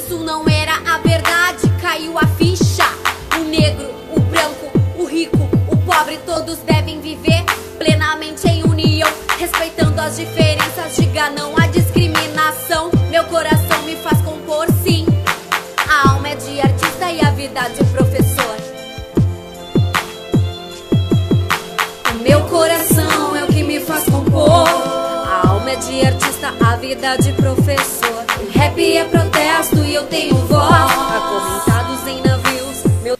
isso não era a verdade. Caiu a ficha. O negro, o branco, o rico, o pobre, todos devem viver plenamente em união, respeitando as diferenças. Diga não à discriminação. Meu coração me faz compor, sim. A alma é de artista e a vida de professor. O meu coração é o que me faz compor. A alma é de artista, a vida de professor. O rap é protesto e eu tenho voz. Acorrentados em navios, meu...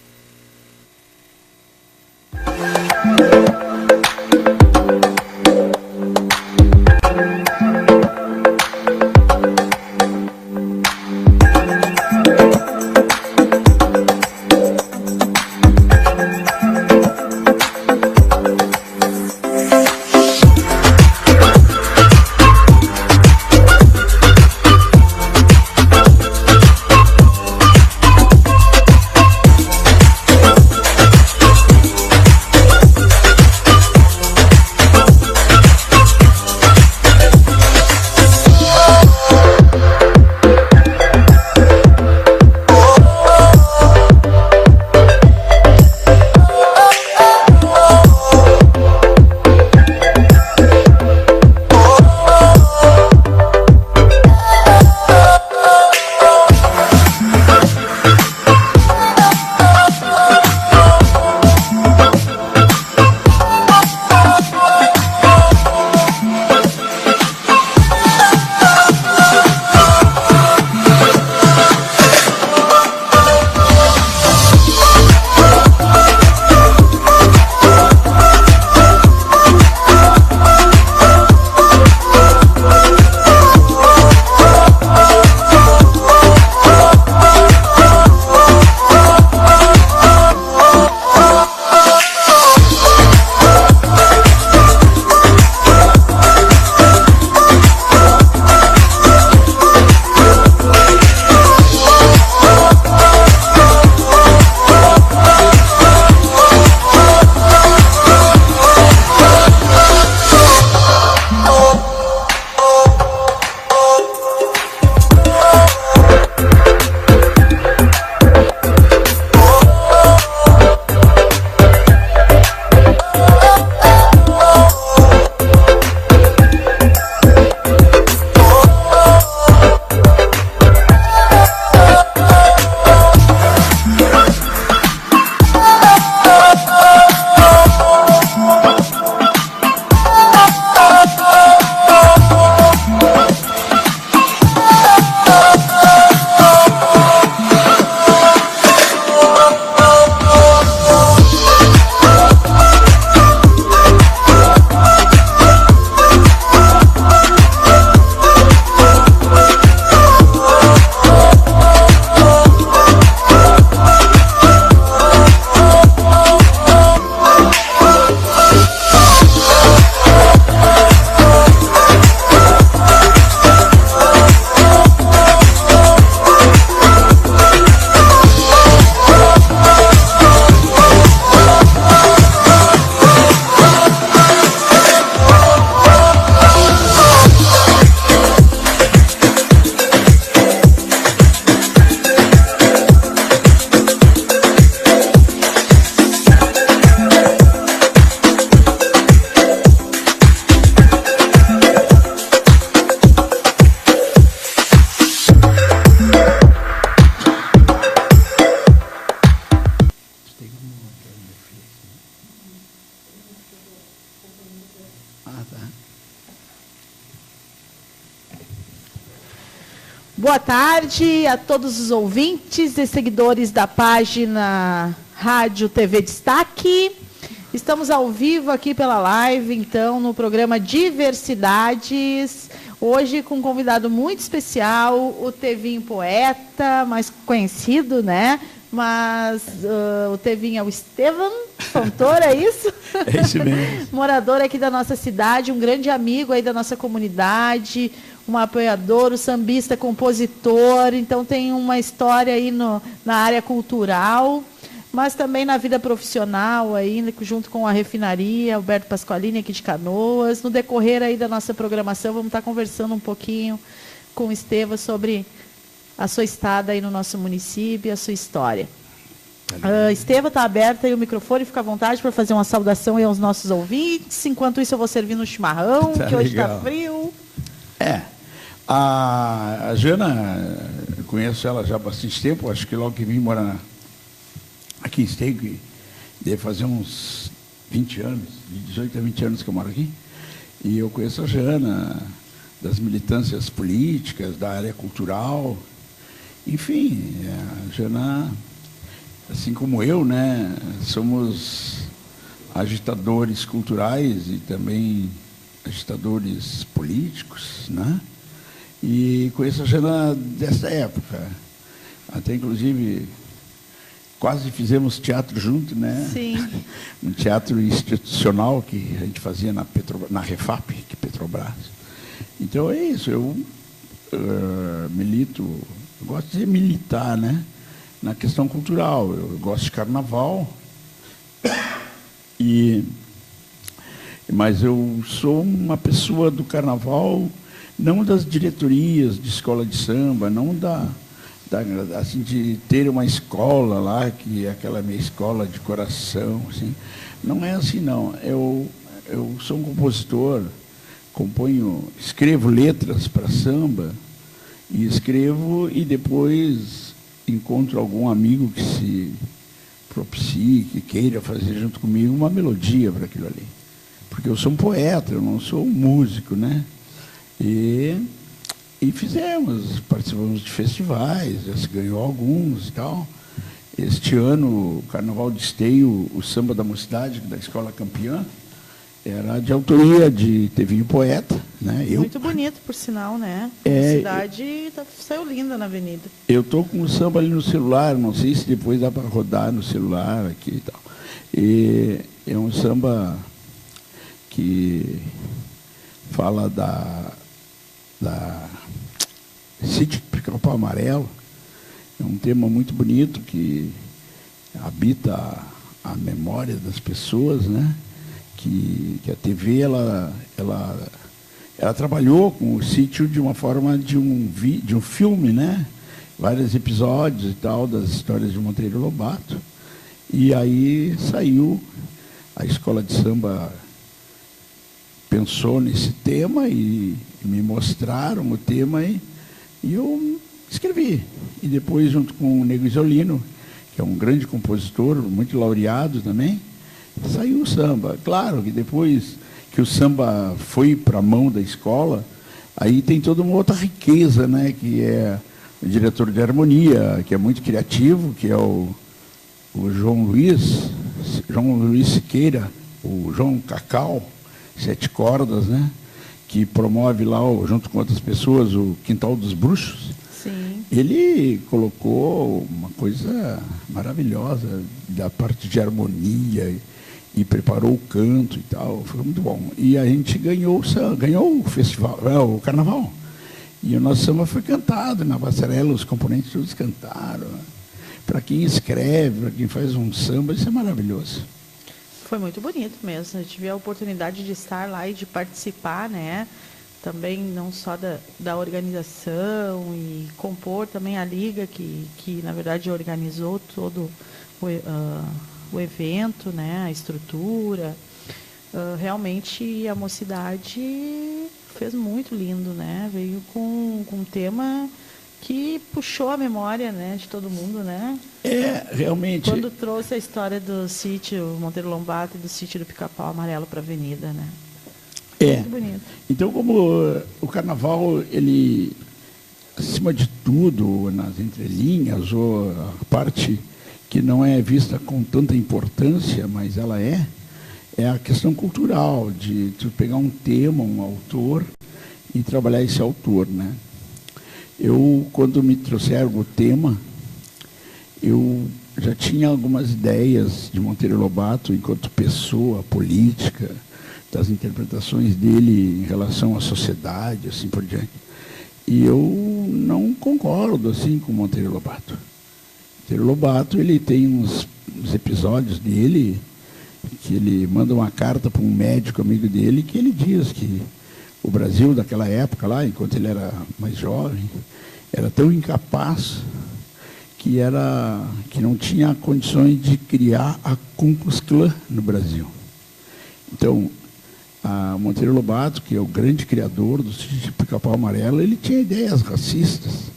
Boa tarde a todos os ouvintes e seguidores da página Rádio TV Destaque. Estamos ao vivo aqui pela live, então, no programa Diversidades. Hoje com um convidado muito especial, o Tevinho Poeta, mais conhecido, né? Mas o Tevinho é o Estevam Fontoura, é isso? É isso mesmo. Morador aqui da nossa cidade, um grande amigo aí da nossa comunidade, um apoiador, um sambista, compositor, então tem uma história aí na área cultural, mas também na vida profissional, aí, junto com a refinaria, Alberto Pasqualini, aqui de Canoas. No decorrer aí da nossa programação, vamos estar conversando um pouquinho com o Estevam sobre a sua estada aí no nosso município, a sua história. Estevam, está aberto aí o microfone, fica à vontade para fazer uma saudação aí aos nossos ouvintes. Enquanto isso, eu vou servir no chimarrão, que hoje está frio. A Jana, eu conheço ela já há bastante tempo, acho que logo que vim morar aqui em Esteio, deve fazer uns 20 anos, de 18 a 20 anos que eu moro aqui. E eu conheço a Jana das militâncias políticas, da área cultural. Enfim, a Jana, assim como eu, né, somos agitadores culturais e também agitadores políticos, né? E conheço a Jana dessa época. Até, inclusive, quase fizemos teatro junto, né? Sim. Um teatro institucional que a gente fazia na Refap, que é Petrobras. Então, é isso. Eu milito, eu gosto de militar, né? Na questão cultural. Eu gosto de carnaval. Mas eu sou uma pessoa do carnaval, não das diretorias de escola de samba, não assim, de ter uma escola lá, que é aquela minha escola de coração, assim. Não é assim, não. Eu sou um compositor, escrevo letras para samba, e escrevo e depois encontro algum amigo que se propicie, que queira fazer junto comigo uma melodia para aquilo ali. Porque eu sou um poeta, eu não sou um músico, né? E participamos de festivais, já se ganhou alguns e tal. Este ano, o Carnaval de Esteio, o Samba da Mocidade, da Escola Campeã, era de autoria de Tevinho Poeta, né? Muito bonito, por sinal, né? A cidade saiu linda na avenida. Eu estou com o samba ali no celular, não sei se depois dá para rodar no celular aqui e tal. E é um samba que fala da Sítio do Pica-Pau Amarelo. É um tema muito bonito que habita a memória das pessoas, né? Que a TV ela trabalhou com o sítio de uma forma de um filme, né? Vários episódios e tal das histórias de Monteiro Lobato. E aí saiu, a escola de samba pensou nesse tema e me mostraram o tema e eu escrevi. E depois, junto com o Nego Isolino, que é um grande compositor, muito laureado também, saiu o samba. Claro que depois que o samba foi para a mão da escola, aí tem toda uma outra riqueza, né? Que é o diretor de harmonia, que é muito criativo, que é o João Luiz Siqueira, o João Cacau, 7 cordas, né? Que promove lá, junto com outras pessoas, o Quintal dos Bruxos. Sim. Ele colocou uma coisa maravilhosa da parte de harmonia e preparou o canto e tal, foi muito bom. E a gente ganhou o festival, o carnaval. E o nosso samba foi cantado na passarela, os componentes todos cantaram. Para quem escreve, para quem faz um samba, isso é maravilhoso. Foi muito bonito mesmo. Eu tive a oportunidade de estar lá e de participar, né? Também não só da organização e compor também a liga que na verdade organizou todo o evento, né? A estrutura. Realmente a mocidade fez muito lindo, né? Veio com um tema que puxou a memória, né, de todo mundo, né? Realmente. Quando trouxe a história do sítio Monteiro Lobato e do sítio do Pica-Pau Amarelo para a avenida, né? Muito bonito. Então, como o carnaval, ele, acima de tudo, nas entrelinhas, ou a parte que não é vista com tanta importância, mas ela é a questão cultural, de tu pegar um tema, um autor, e trabalhar esse autor, né? Quando me trouxeram o tema, eu já tinha algumas ideias de Monteiro Lobato enquanto pessoa política, das interpretações dele em relação à sociedade, assim por diante. E eu não concordo assim com Monteiro Lobato. Monteiro Lobato, ele tem uns episódios dele que ele manda uma carta para um médico amigo dele que ele diz que o Brasil daquela época lá, enquanto ele era mais jovem, era tão incapaz que não tinha condições de criar a Ku Klux Klan no Brasil. Então, a Monteiro Lobato, que é o grande criador do Sítio Pica-Pau Amarelo, ele tinha ideias racistas,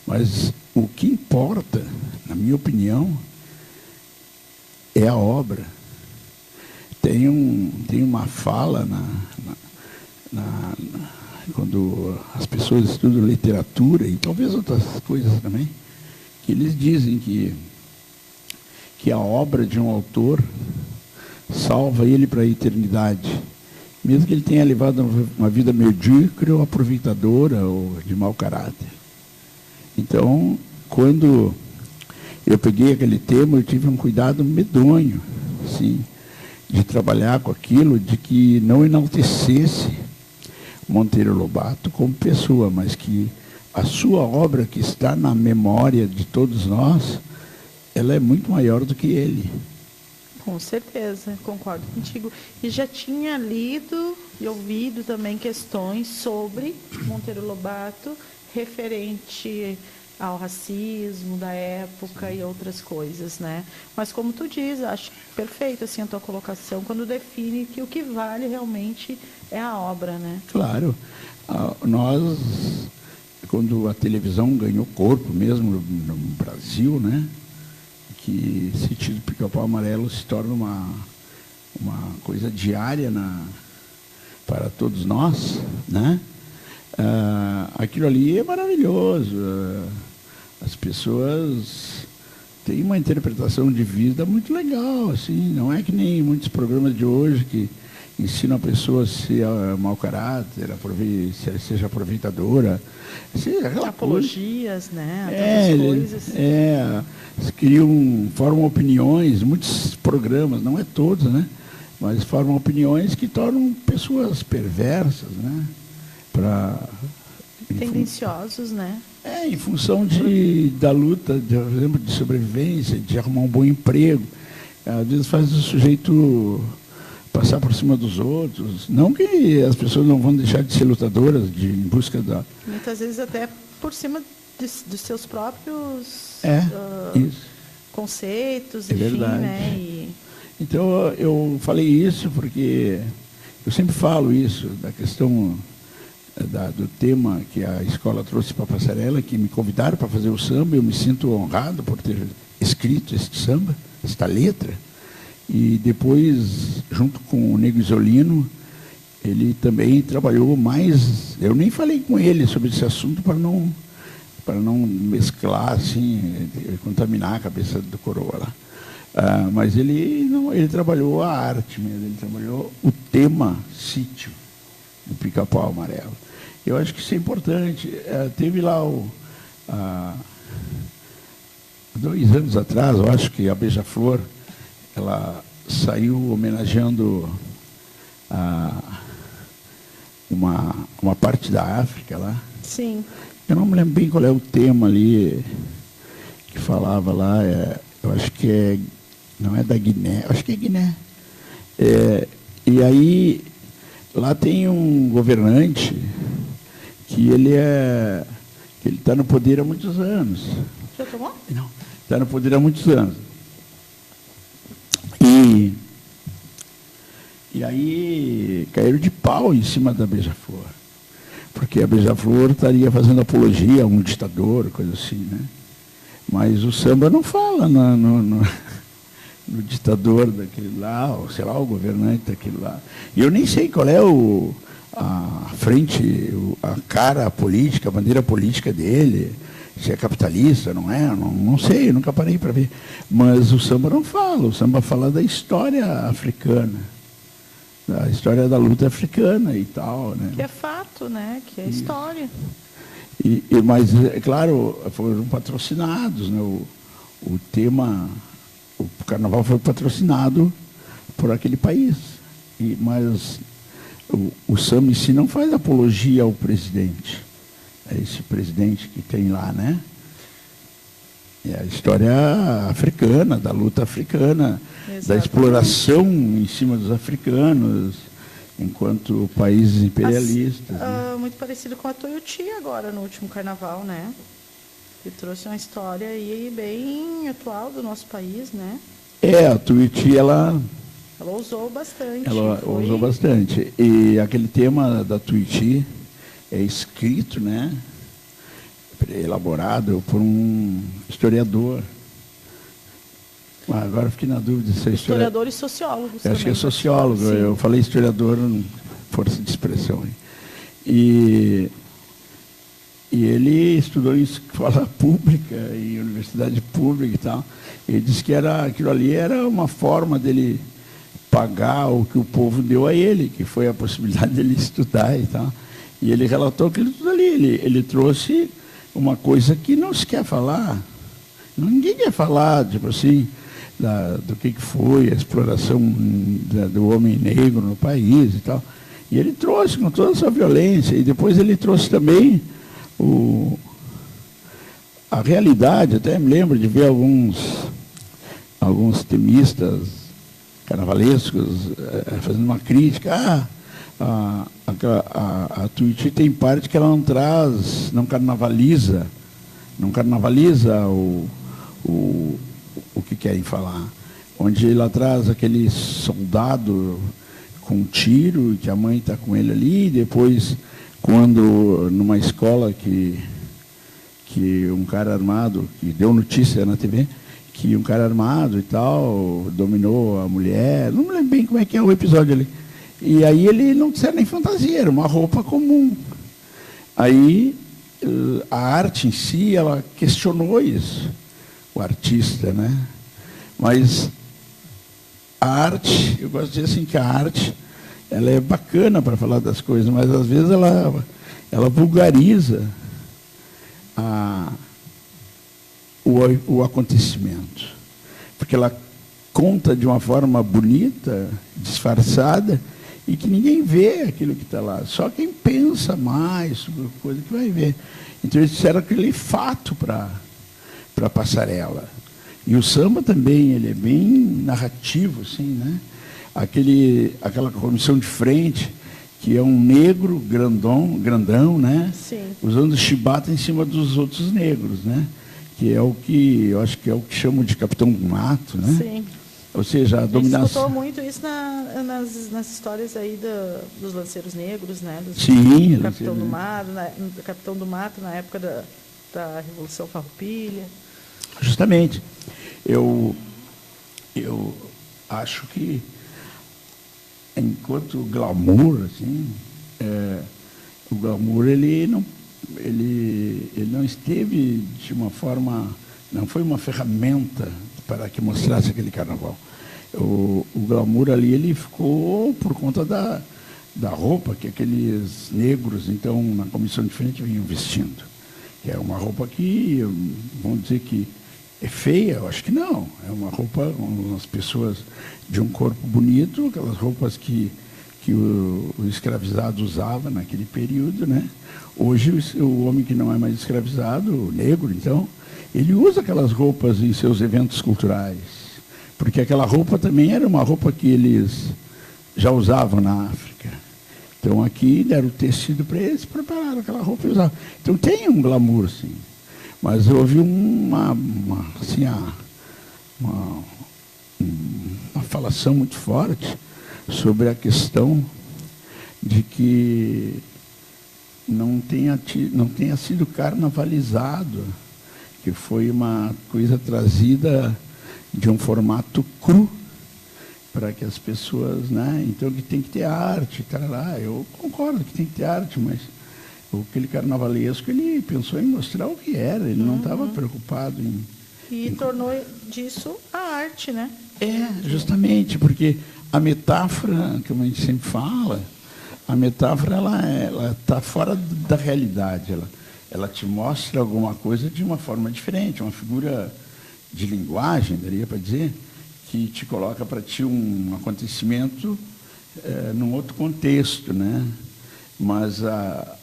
mas o que importa, na minha opinião, é a obra. Tem uma fala quando as pessoas estudam literatura, e talvez outras coisas também, que eles dizem que a obra de um autor salva ele para a eternidade, mesmo que ele tenha levado uma vida medíocre ou aproveitadora ou de mau caráter. Então, quando eu peguei aquele tema, eu tive um cuidado medonho, assim, de trabalhar com aquilo, de que não enaltecesse Monteiro Lobato como pessoa, mas que a sua obra, que está na memória de todos nós, ela é muito maior do que ele. Com certeza, concordo contigo. E já tinha lido e ouvido também questões sobre Monteiro Lobato referente ao racismo da época e outras coisas, né? Mas como tu diz, acho perfeito assim a tua colocação, quando define que o que vale realmente é a obra, né? Claro. Nós, quando a televisão ganhou corpo mesmo no Brasil, né? Que Sítio do Pica-Pau Amarelo se torna uma coisa diária para todos nós, né? Aquilo ali é maravilhoso. As pessoas têm uma interpretação de vida muito legal, assim, não é que nem muitos programas de hoje que ensinam a pessoa a ser mau caráter, seja aproveitadora, aquela apologias, coisa. Né? Coisas. Formam opiniões, muitos programas, não é todos, né? Mas formam opiniões que tornam pessoas perversas, né? Tendenciosos, né? Em função da luta, por exemplo, de sobrevivência, de arrumar um bom emprego. Às vezes faz o sujeito passar por cima dos outros. Não que as pessoas não vão deixar de ser lutadoras em busca da... Muitas vezes até por cima dos seus próprios conceitos, enfim, verdade. né? Então, eu falei isso porque eu sempre falo isso, da questão do tema que a escola trouxe para a passarela, que me convidaram para fazer o samba. Eu me sinto honrado por ter escrito este samba, esta letra. E depois, junto com o Nego Isolino, ele também trabalhou mais... Eu nem falei com ele sobre esse assunto para não mesclar, assim, contaminar a cabeça do coroa lá. Mas ele trabalhou a arte mesmo, ele trabalhou o tema sítio do Pica-Pau Amarelo. Eu acho que isso é importante. Teve lá 2 anos atrás, eu acho que a Beija-Flor, ela saiu homenageando uma parte da África lá. Sim. Eu não me lembro bem qual é o tema ali que falava lá. Eu acho que não é da Guiné, acho que é Guiné. E aí, lá tem um governante que ele está no poder há muitos anos. Já tomou? Não, está no poder há muitos anos. E aí caíram de pau em cima da Beija-Flor, porque a Beija-Flor estaria fazendo apologia a um ditador, coisa assim, né? Mas o samba não fala no ditador daquele lá, ou sei lá, o governante daquele lá. E eu nem sei qual é a frente, a cara política, a bandeira política dele, se é capitalista, não é? Não sei, eu nunca parei para ver. Mas o samba não fala, o samba fala da história africana, da história da luta africana e tal, né? Que é fato, né? Que é história. Mas, é claro, foram patrocinados, né? O tema, o carnaval foi patrocinado por aquele país. Mas o samba em si não faz apologia ao presidente. É esse presidente que tem lá, né? É a história africana, da luta africana, exatamente, da exploração em cima dos africanos, enquanto países imperialistas. Muitas muito parecido com a Tuiuti agora, no último carnaval, né? Que trouxe uma história aí bem atual do nosso país, né? A Tuiuti, ela usou bastante. Usou bastante. E aquele tema da Tuiuti é escrito, né? Elaborado por um historiador. Agora fiquei na dúvida se é historiador e sociólogo. Eu acho que é sociólogo. Sim. Eu falei historiador, força de expressão. E ele estudou em escola pública, em universidade pública e tal. Ele disse que aquilo ali era uma forma dele pagar o que o povo deu a ele, que foi a possibilidade dele estudar e tal. E ele relatou aquilo tudo ali. Ele trouxe uma coisa que não se quer falar. Ninguém quer falar, tipo assim, do que foi a exploração do homem negro no país e tal. E ele trouxe com toda essa violência. E depois ele trouxe também a realidade. Até me lembro de ver alguns temistas carnavalescos fazendo uma crítica. A Tuiuti tem parte que ela não carnavaliza o que querem falar. Onde ela traz aquele soldado com um tiro, que a mãe está com ele ali, e depois, quando numa escola que um cara armado, que deu notícia na TV, que um cara armado e tal, dominou a mulher, não me lembro bem como é que é o episódio ali. E aí ele não disseram nem fantasia, era uma roupa comum. Aí a arte em si, ela questionou isso, o artista, né? Mas a arte, eu gosto de dizer assim que a arte, ela é bacana para falar das coisas, mas às vezes ela vulgariza o acontecimento. Porque ela conta de uma forma bonita, disfarçada, e que ninguém vê aquilo que está lá. Só quem pensa mais sobre a coisa que vai ver. Então eles disseram aquele fato para a passarela. E o samba também, ele é bem narrativo, assim, né? Aquela comissão de frente, que é um negro grandão, né? Sim. Usando chibata em cima dos outros negros, né? Que é o que, eu acho que é o que chamam de capitão do mato, né? Sim. Ou seja, a dominação... A gente escutou muito isso nas histórias aí dos lanceiros negros, né? Sim. Capitão do Mato, na época da Revolução Farroupilha. Justamente. Eu acho que, enquanto glamour, assim, o glamour, ele não esteve de uma forma... Não foi uma ferramenta para que mostrasse aquele carnaval. O glamour ali, ele ficou por conta da roupa que aqueles negros, então, na comissão de frente, vinham vestindo. Que é uma roupa que, vamos dizer que é feia, eu acho que não. É uma roupa, umas pessoas de um corpo bonito, aquelas roupas que o escravizado usava naquele período, né? Hoje, o homem que não é mais escravizado, o negro, então, ele usa aquelas roupas em seus eventos culturais, porque aquela roupa também era uma roupa que eles já usavam na África. Então, aqui deram o tecido para eles, prepararam aquela roupa e usavam. Então, tem um glamour, sim. Mas houve uma falação muito forte sobre a questão de que não tenha sido carnavalizado, que foi uma coisa trazida de um formato cru para que as pessoas, né? Então que tem que ter arte, tarará. Eu concordo que tem que ter arte, mas aquele carnavalesco, ele pensou em mostrar o que era, ele não estava preocupado em... E tornou disso a arte, né? Justamente, porque a metáfora, como a gente sempre fala, a metáfora, ela está fora da realidade, ela te mostra alguma coisa de uma forma diferente, uma figura de linguagem, daria para dizer, que te coloca para ti um acontecimento num outro contexto, né? Mas a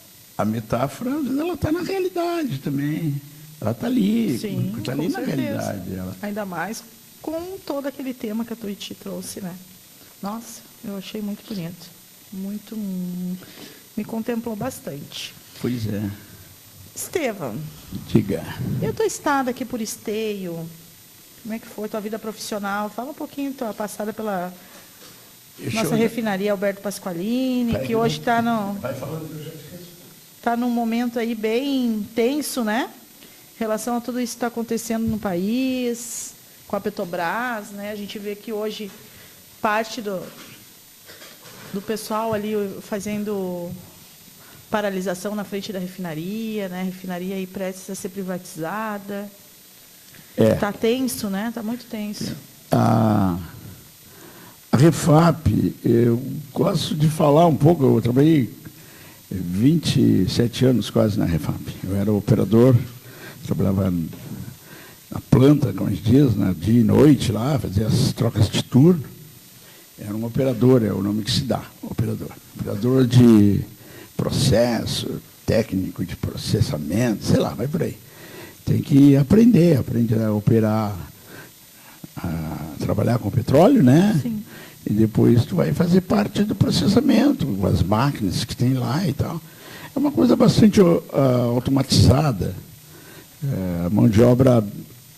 metáfora, às vezes, ela está na realidade também. Ela está ali, está ali na realidade. Ainda mais com todo aquele tema que a Tuiuti trouxe, né? Nossa, eu achei muito bonito. Muito me contemplou bastante. Pois é. Estevam, Diga. eu estou estado aqui por Esteio. Como é que foi tua vida profissional? Fala um pouquinho tua passada pela nossa refinaria Alberto Pasqualini, que hoje está num momento aí bem tenso, né? Em relação a tudo isso que está acontecendo no país, com a Petrobras, né? A gente vê que hoje parte do pessoal ali fazendo paralisação na frente da refinaria, né? A refinaria aí prestes a ser privatizada. Está tenso, né? Está muito tenso. A Refap, eu gosto de falar um pouco, eu trabalhei 27 anos quase na Refap. Eu era operador, trabalhava na planta, como a gente diz, dia e noite lá, fazia as trocas de turno. Era um operador, é o nome que se dá, operador. Operador de processo, técnico de processamento, sei lá, vai por aí. Tem que aprender a operar, a trabalhar com petróleo, né? Sim. E depois tu vai fazer parte do processamento, com as máquinas que tem lá e tal. É uma coisa bastante automatizada. A mão de obra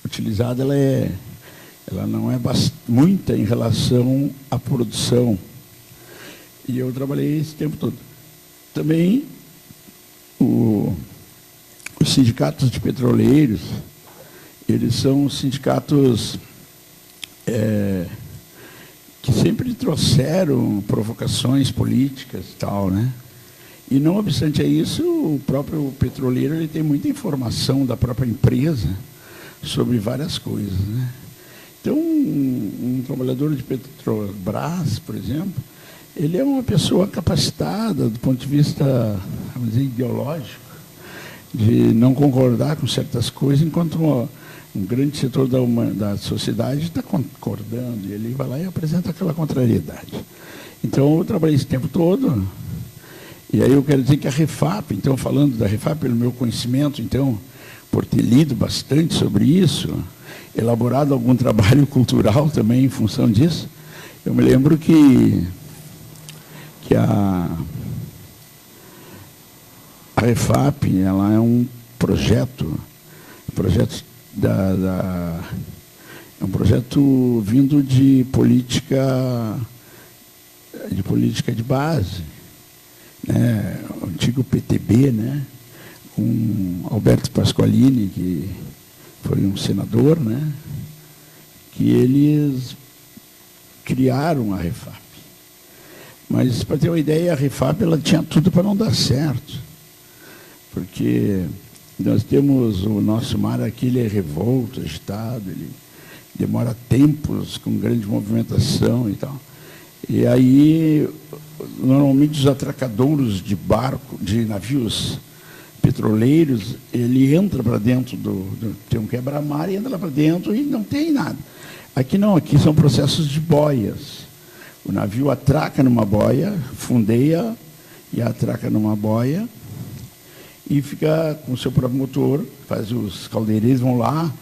utilizada, ela não é muita em relação à produção. E eu trabalhei esse tempo todo. Também os sindicatos de petroleiros, eles são sindicatos que sempre trouxeram provocações políticas e tal, né? E não obstante a isso, o próprio petroleiro ele tem muita informação da própria empresa sobre várias coisas, né? Então, um trabalhador de Petrobras, por exemplo, ele é uma pessoa capacitada do ponto de vista, vamos dizer, ideológico, de não concordar com certas coisas, enquanto um grande setor da sociedade está concordando, e ele vai lá e apresenta aquela contrariedade. Então, eu trabalhei esse tempo todo, e aí eu quero dizer que a Refap, então, falando da Refap, pelo meu conhecimento, então, por ter lido bastante sobre isso, elaborado algum trabalho cultural também em função disso, eu me lembro que a Refap, ela é um projeto é um projeto vindo de política de base, né? O antigo PTB, né? Com Alberto Pasqualini, que foi um senador, né? Que eles criaram a Refap. Mas, para ter uma ideia, a Refap ela tinha tudo para não dar certo. Porque nós temos o nosso mar aqui, ele é revolto, agitado, ele demora tempos com grande movimentação e tal. E aí, normalmente, os atracadouros de barco, de navios petroleiros, ele entra para dentro tem um quebra-mar e entra lá para dentro e não tem nada. Aqui não, aqui são processos de boias. O navio atraca numa boia, fundeia e atraca numa boia e fica com o seu próprio motor, faz os caldeireiros, vão lá,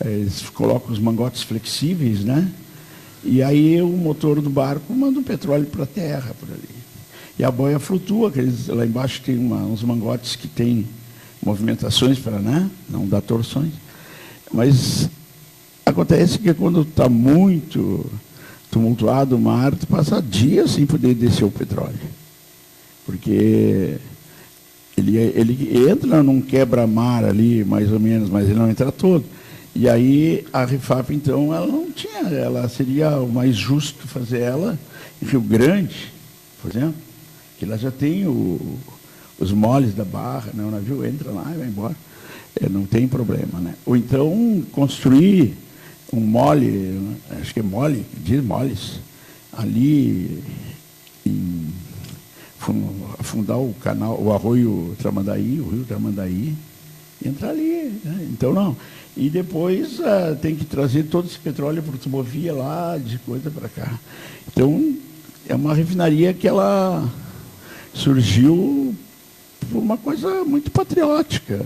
eles colocam os mangotes flexíveis, né? E aí o motor do barco manda o petróleo para a terra, por ali. E a boia flutua, lá embaixo tem uns mangotes que tem movimentações para, né? Não dar torções. Mas acontece que quando está muito tumultuado o mar, tu passa dias sem poder descer o petróleo. Porque ele entra num quebra-mar ali, mais ou menos, mas ele não entra todo. E aí a Refap, então, ela não tinha, ela seria o mais justo fazer ela em Rio Grande, por exemplo, que lá já tem os moles da barra, né? O navio entra lá e vai embora, não tem problema, né? Ou então construir um mole, acho que é mole, diz moles, ali afundar o canal, o arroio Tramandaí, o rio Tramandaí, entrar ali, né? Então não. E depois tem que trazer todo esse petróleo para o movia lá, de coisa para cá. Então, é uma refinaria que ela surgiu por uma coisa muito patriótica,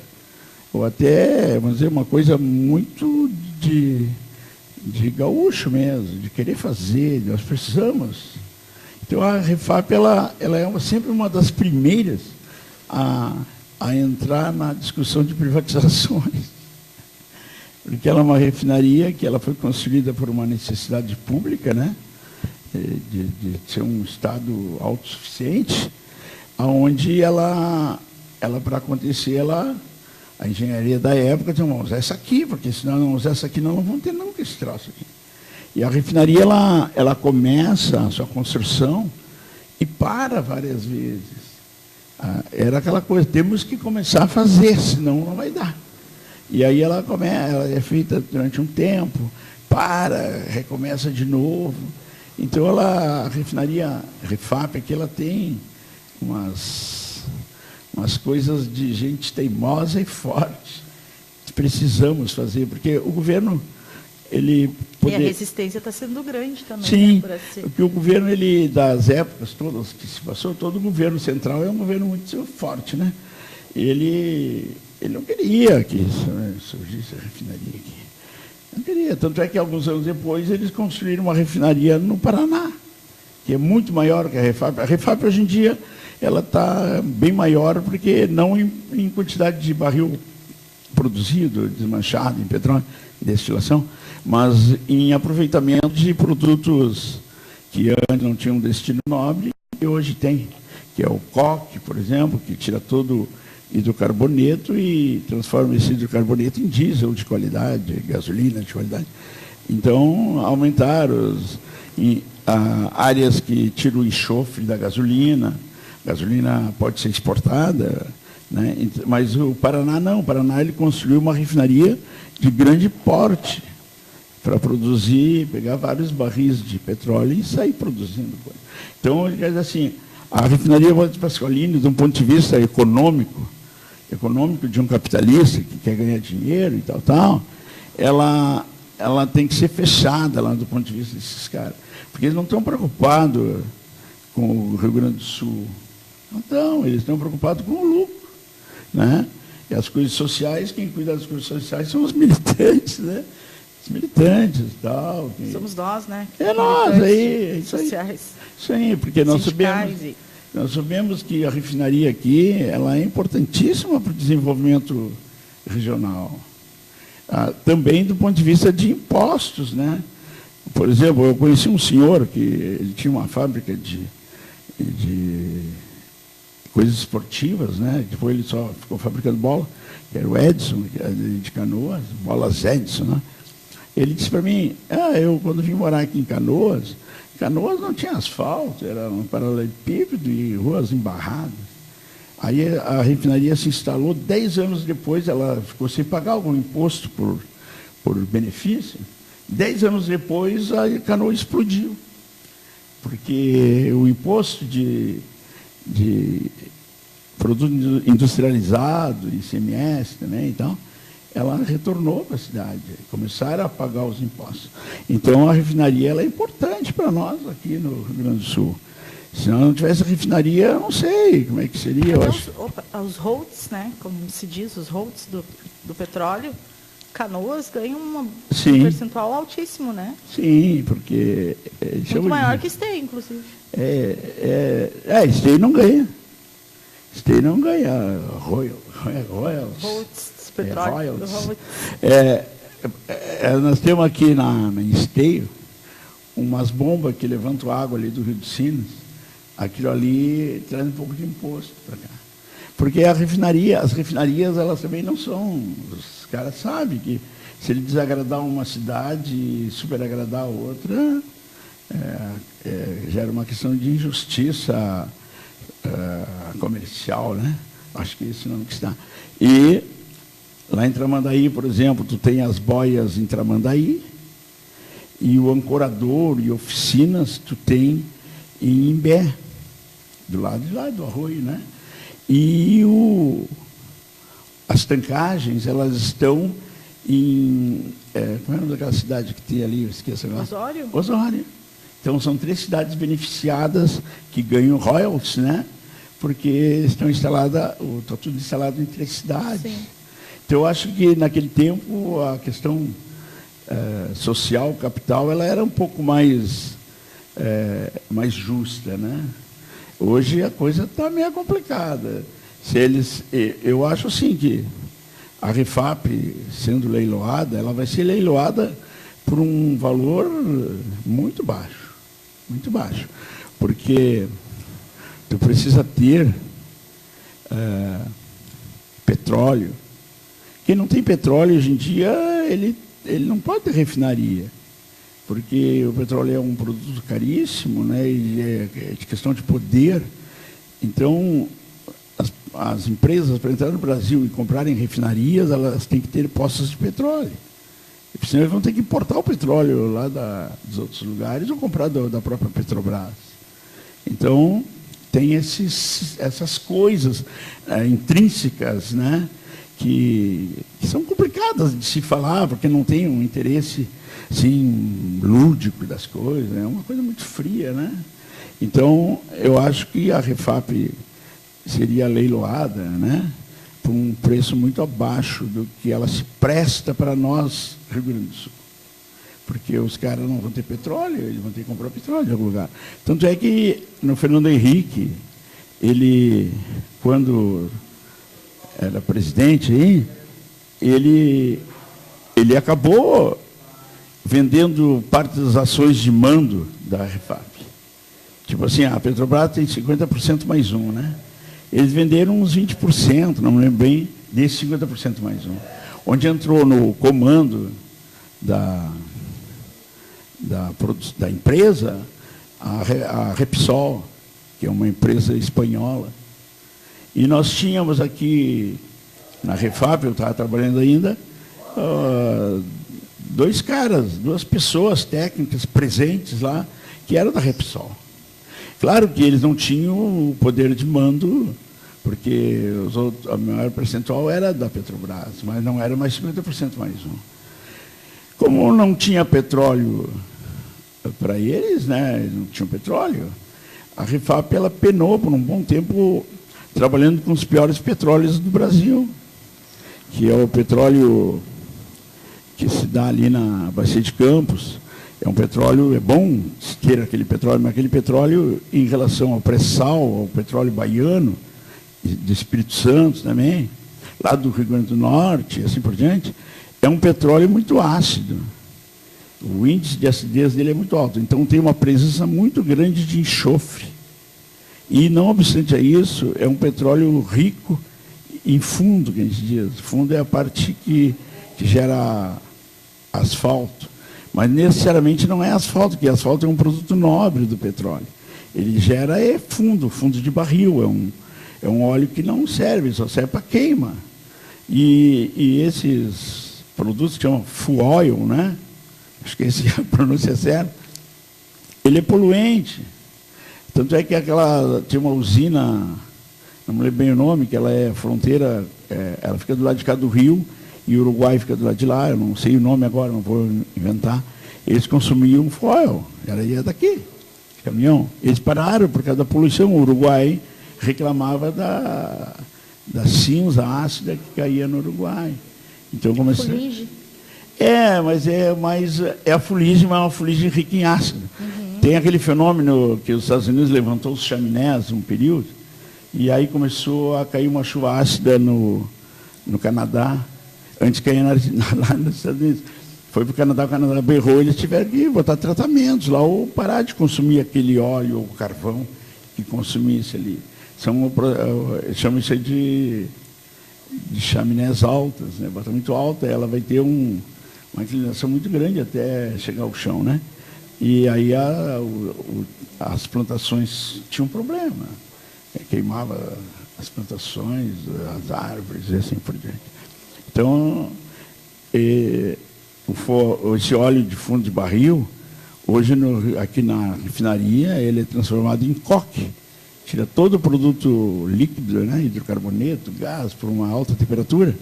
ou até, vamos dizer, uma coisa muito de gaúcho mesmo, de querer fazer, nós precisamos. Então, a Refap ela é sempre uma das primeiras a entrar na discussão de privatizações. Porque ela é uma refinaria que ela foi construída por uma necessidade pública, né? De ser um Estado autossuficiente, onde ela para acontecer, a engenharia da época dizia, vamos usar essa aqui, porque senão não usar essa aqui, não vamos ter nunca esse troço aqui. E a refinaria, ela começa a sua construção e para várias vezes. Era aquela coisa, temos que começar a fazer, senão não vai dar. E aí ela é feita durante um tempo, recomeça de novo. Então, a refinaria Refap aqui, ela tem umas coisas de gente teimosa e forte. Precisamos fazer, porque o governo, E a resistência está sendo grande também. Sim, né, porque o governo, das épocas todas que se passou, todo o governo central é um governo muito forte, né? Ele não queria que surgisse a refinaria aqui. Não queria. Tanto é que, alguns anos depois, eles construíram uma refinaria no Paraná, que é muito maior que a Refap. A Refap, hoje em dia, ela está bem maior, porque não em quantidade de barril produzido, desmanchado em petróleo, destilação, mas em aproveitamento de produtos que antes não tinham destino nobre e hoje tem, que é o coque, por exemplo, que tira todo hidrocarboneto e transforma esse hidrocarboneto em diesel de qualidade, gasolina de qualidade. Então, aumentaram áreas que tiram o enxofre da gasolina. A gasolina pode ser exportada, né? Mas o Paraná não. O Paraná ele construiu uma refinaria de grande porte para produzir, pegar vários barris de petróleo e sair produzindo. Então, quer dizer assim, a refinaria Walter Pasqualini, de um ponto de vista econômico de um capitalista que quer ganhar dinheiro e tal, ela tem que ser fechada lá do ponto de vista desses caras. Porque eles não estão preocupados com o Rio Grande do Sul. Não estão, eles estão preocupados com o lucro. Né? E as coisas sociais, quem cuida das coisas sociais são os militantes, né? Os militantes e tal. Somos nós, né? É nós, aí. Sociais. Isso aí, porque nós sabemos que a refinaria aqui ela é importantíssima para o desenvolvimento regional. Também do ponto de vista de impostos, né? Por exemplo, eu conheci um senhor que ele tinha uma fábrica de coisas esportivas, né? Depois ele só ficou fabricando bola, que era o Edson, de Canoas, bolas Edson, né? Ele disse para mim, eu quando vim morar aqui em Canoas não tinha asfalto, era um paralelepípedo e ruas embarradas. Aí a refinaria se instalou, 10 anos depois ela ficou sem pagar algum imposto por benefício. 10 anos depois a Canoa explodiu, porque o imposto de produto industrializado, ICMS também, então, ela retornou para a cidade, começaram a pagar os impostos. Então, a refinaria ela é importante para nós aqui no Rio Grande do Sul. Se não tivesse a refinaria, eu não sei como é que seria. Os royalties, né, como se diz, os royalties do petróleo, Canoas ganham um percentual altíssimo, né? Sim, porque... muito maior que Esteio, inclusive. Esteio não ganha. Esteio não ganha. Royals. Royalties, petróleo. Nós temos aqui em Esteio umas bombas que levantam água ali do Rio dos Sinos. Aquilo ali traz um pouco de imposto para cá. Porque as refinarias, elas também não são... Os caras sabem que se ele desagradar uma cidade e superagradar a outra, gera uma questão de injustiça comercial, né? Acho que esse nome que está. E lá em Tramandaí, por exemplo, tu tem as boias em Tramandaí e o ancorador e oficinas tu tem em Imbé, do lado de lá do arroio, né? E as tancagens, elas estão em... como é o nome daquela cidade que tem ali? Eu esqueço agora. Osório? Osório. Então, são 3 cidades beneficiadas que ganham royalties, né? Porque está tudo instalado em 3 cidades. Sim. Então, eu acho que, naquele tempo, a questão social, capital, ela era um pouco mais mais justa, né? Hoje a coisa está meio complicada. Eu acho assim que a Refap, sendo leiloada, ela vai ser leiloada por um valor muito baixo, porque tu precisa ter petróleo. Quem não tem petróleo hoje em dia, ele não pode ter refinaria, porque o petróleo é um produto caríssimo, né? E é de questão de poder. Então, as empresas, para entrar no Brasil e comprarem refinarias, elas têm que ter poços de petróleo. E, senão eles vão ter que importar o petróleo lá dos outros lugares ou comprar da própria Petrobras. Então, tem essas coisas intrínsecas, né, que são complicadas de se falar, porque não tem um interesse assim, lúdico das coisas, é uma coisa muito fria, né? Então, eu acho que a Refap seria leiloada, né, por um preço muito abaixo do que ela se presta para nós, Rio Grande do Sul. Porque os caras não vão ter petróleo, eles vão ter que comprar petróleo em algum lugar. Tanto é que, no Fernando Henrique, ele, quando era presidente, ele acabou vendendo parte das ações de mando da Refap. Tipo assim, a Petrobras tem 50% mais um, né? Eles venderam uns 20%, não me lembro bem, desses 50% mais um. Onde entrou no comando da empresa a Repsol, que é uma empresa espanhola. E nós tínhamos aqui, na Refap, eu estava trabalhando ainda, duas pessoas técnicas presentes lá, que eram da Repsol. Claro que eles não tinham o poder de mando, porque a maior percentual era da Petrobras, mas não era mais 50% mais um. Como não tinha petróleo para eles, né, eles não tinham petróleo, a Refap ela penou por um bom tempo trabalhando com os piores petróleos do Brasil, que é o petróleo que se dá ali na Bacia de Campos. É um petróleo, é bom ter aquele petróleo, mas aquele petróleo, em relação ao pré-sal, ao petróleo baiano, do Espírito Santo também, lá do Rio Grande do Norte, e assim por diante, é um petróleo muito ácido. O índice de acidez dele é muito alto, então tem uma presença muito grande de enxofre. E, não obstante a isso, é um petróleo rico em fundo, que a gente diz. Fundo é a parte que gera asfalto. Mas necessariamente não é asfalto, porque asfalto é um produto nobre do petróleo. Ele gera fundo de barril, é um óleo que não serve, só serve para queima. E esses produtos que chamam fuel oil, né? Acho que essa é a pronúncia certa, ele é poluente. Tanto é que tinha uma usina, não me lembro bem o nome, que ela é fronteira, ela fica do lado de cá do Rio, e o Uruguai fica do lado de lá, eu não sei o nome agora, não vou inventar. Eles consumiam foil, ia daqui, de caminhão. Eles pararam por causa da poluição. O Uruguai reclamava da cinza ácida que caía no Uruguai. Então, Fuligem. Mas é a fuligem, mas é uma fuligem rica em ácido. Uhum. Tem aquele fenômeno que os Estados Unidos levantou os chaminés um período, e aí começou a cair uma chuva ácida no Canadá. Antes caía lá nos Estados Unidos. Foi para o Canadá berrou, eles tiveram que botar tratamentos lá, ou parar de consumir aquele óleo ou carvão que consumisse ali. Chamam isso aí de chaminés altas, né? Bota muito alta, ela vai ter uma inclinação muito grande até chegar ao chão, né? E aí as plantações tinham problema. Queimava as plantações, as árvores e assim por diante. Então, esse óleo de fundo de barril, hoje aqui na refinaria, ele é transformado em coque. Tira todo o produto líquido, né, hidrocarboneto, gás, por uma alta temperatura,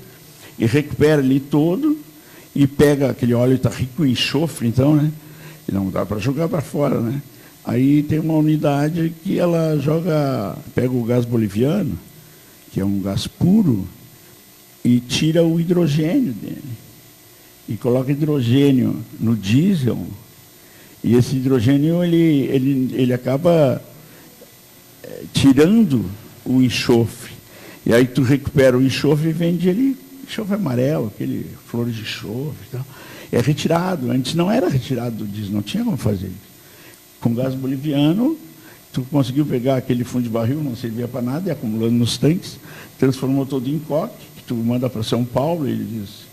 e recupera ali todo, e pega aquele óleo, está rico em enxofre, então, né, e não dá para jogar para fora, né. Aí tem uma unidade que ela pega o gás boliviano, que é um gás puro, e tira o hidrogênio dele. E coloca hidrogênio no diesel E esse hidrogênio ele acaba tirando o enxofre. E aí tu recupera o enxofre e vende ele, enxofre amarelo, aquele flores de enxofre e tal. É retirado. Antes não era retirado do diesel, não tinha como fazer isso. Com gás boliviano, tu conseguiu pegar aquele fundo de barril, não servia para nada, e acumulando nos tanques, transformou todo em coque, que tu manda para São Paulo, ele diz,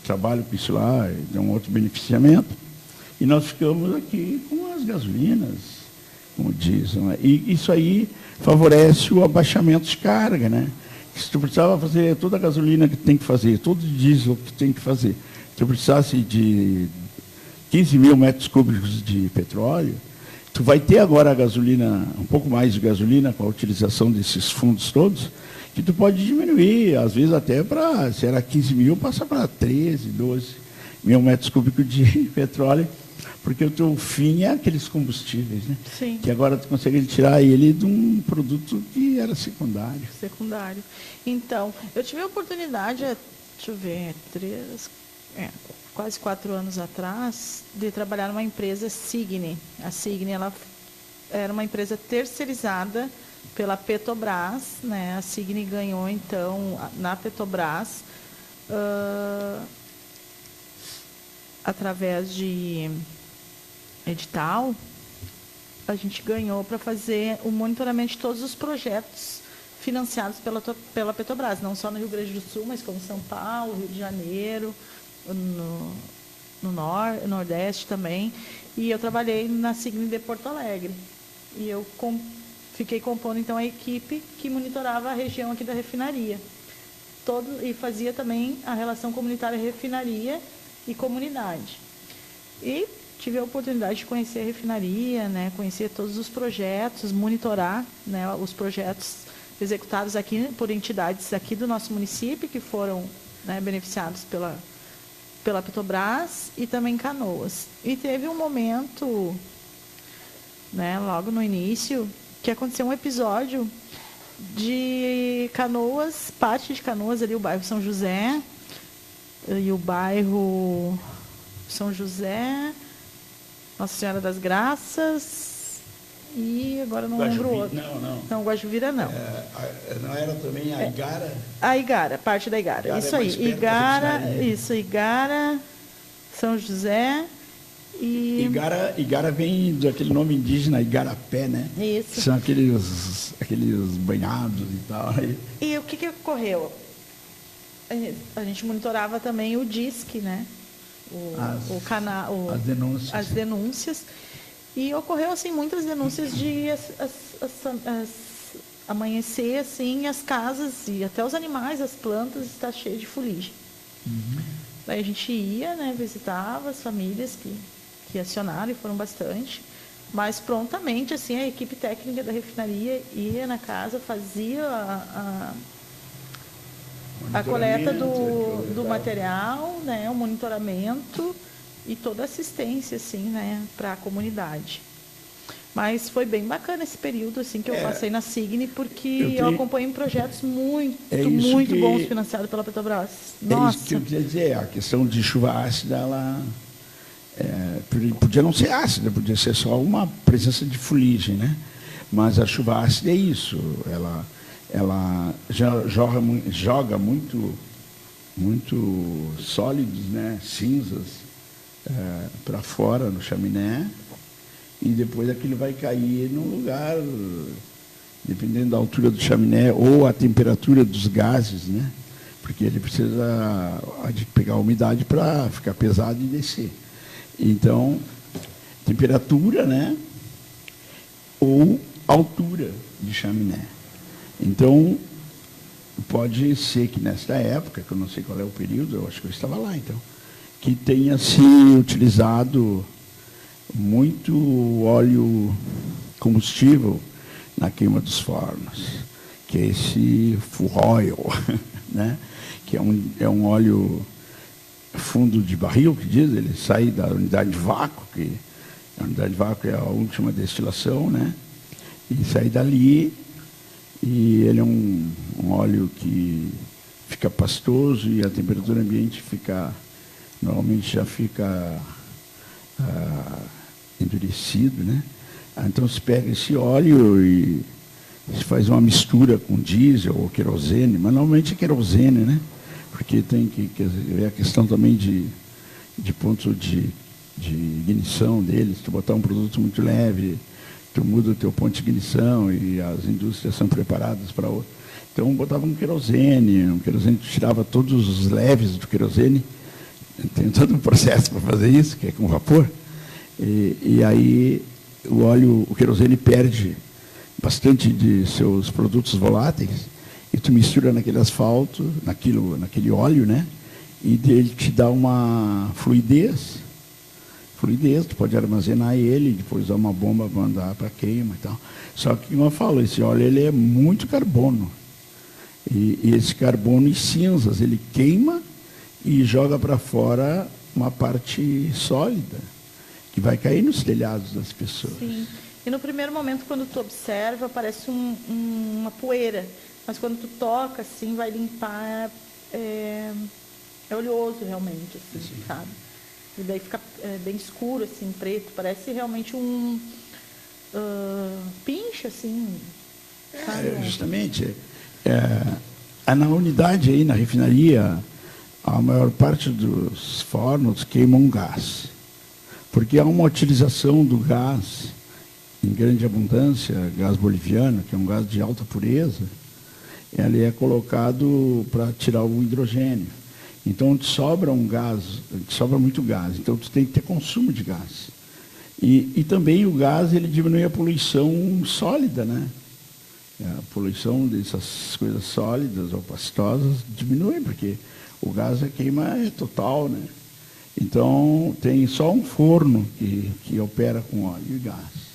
trabalho com isso lá, dá um outro beneficiamento. E nós ficamos aqui com as gasolinas, como dizem. Né? E isso aí favorece o abaixamento de carga, né? Se tu precisava fazer toda a gasolina que tem que fazer, todo o diesel que tem que fazer, se tu precisasse de 15 mil metros cúbicos de petróleo, tu vai ter agora a gasolina, um pouco mais de gasolina com a utilização desses fundos todos, que tu pode diminuir, às vezes até para, se era 15 mil, passa para 13, 12 mil metros cúbicos de petróleo, porque o teu fim é aqueles combustíveis, né? Sim. Que agora tu consegue tirar ele de um produto que era secundário. Secundário. Então, eu tive a oportunidade, deixa eu ver, quase 4 anos atrás, de trabalhar numa empresa Signi. A Signi, ela era uma empresa terceirizada pela Petrobras, né? A Signi ganhou, então, na Petrobras, através de edital, a gente ganhou para fazer o monitoramento de todos os projetos financiados pela Petrobras, não só no Rio Grande do Sul, mas como São Paulo, Rio de Janeiro, no Nordeste também. E eu trabalhei na Signi de Porto Alegre. E eu fiquei compondo, então, a equipe que monitorava a região aqui da refinaria. E fazia também a relação comunitária refinaria e comunidade. E tive a oportunidade de conhecer a refinaria, né, conhecer todos os projetos, monitorar, né, os projetos executados aqui por entidades aqui do nosso município, que foram, né, beneficiados pela Petrobras, e também Canoas. E teve um momento, né, logo no início, que aconteceu um episódio de Canoas, parte de Canoas, ali o bairro São José, e o bairro São José, Nossa Senhora das Graças, e agora não lembro o outro. Não, Guajuvira não. Não era também a Igara? A Igara, parte da Igara. Igara isso aí, Igara, São José e... Igara vem daquele nome indígena, Igarapé, né? Isso. São aqueles banhados e tal. E o que ocorreu? A gente monitorava também o DISC, né? As denúncias. E ocorreu assim muitas denúncias de amanhecer assim as casas e até os animais, as plantas está cheio de fuligem. Uhum. Daí a gente ia, né, visitava as famílias que acionaram, e foram bastante, mas prontamente assim a equipe técnica da refinaria ia na casa, fazia a coleta do material, né, o monitoramento e toda a assistência assim, né, para a comunidade. Mas foi bem bacana esse período assim que eu passei na Signi, porque eu acompanhei projetos muito bons financiados pela Petrobras. Nossa. É isso que eu queria dizer, a questão de chuva ácida, ela podia não ser ácida, podia ser só uma presença de fuligem, né? Mas a chuva ácida é isso, ela joga muito sólidos, né, cinzas, para fora no chaminé, e depois aquilo vai cair num lugar, dependendo da altura do chaminé ou a temperatura dos gases, né, porque ele precisa de pegar a umidade para ficar pesado e descer. Então, temperatura, né, ou altura de chaminé. Então, pode ser que nesta época, que eu não sei qual é o período, eu acho que eu estava lá, então, que tenha se utilizado muito óleo combustível na queima dos fornos, que é esse fuel oil, né? Que é um óleo fundo de barril, que diz, ele sai da unidade de vácuo, que a unidade de vácuo é a última destilação, né? E sai dali. E ele é um óleo que fica pastoso e a temperatura ambiente normalmente já fica endurecido, né? Então se pega esse óleo e se faz uma mistura com diesel ou querosene, mas normalmente é querosene, né? Porque tem que ver a questão também de ponto de ignição deles. Se tu botar um produto muito leve, tu muda o teu ponto de ignição e as indústrias são preparadas para outro. Então botava um querosene tu tirava todos os leves do querosene, tem todo um processo para fazer isso, que é com vapor, e aí o querosene perde bastante de seus produtos voláteis, e tu mistura naquele asfalto, naquele óleo, né? E ele te dá uma fluidez, tu pode armazenar ele, depois usar uma bomba para mandar para queima e tal. Só que, como eu falo, esse óleo ele é muito carbono. E esse carbono e cinzas, ele queima e joga para fora uma parte sólida, que vai cair nos telhados das pessoas. Sim. E no primeiro momento, quando tu observa, parece uma poeira. Mas quando tu toca, assim, vai limpar, é oleoso realmente, assim, sabe? E daí fica bem escuro, assim, preto. Parece realmente um pinche, assim. Sabe? Justamente. Na unidade aí, na refinaria, a maior parte dos fornos queimam gás. Porque há uma utilização do gás em grande abundância, gás boliviano, que é um gás de alta pureza, ele é colocado para tirar o hidrogênio. Então, sobra muito gás. Então, tu tem que ter consumo de gás. E também o gás, ele diminui a poluição sólida, né? A poluição dessas coisas sólidas ou pastosas diminui, porque o gás queima é total, né? Então, tem só um forno que opera com óleo e gás.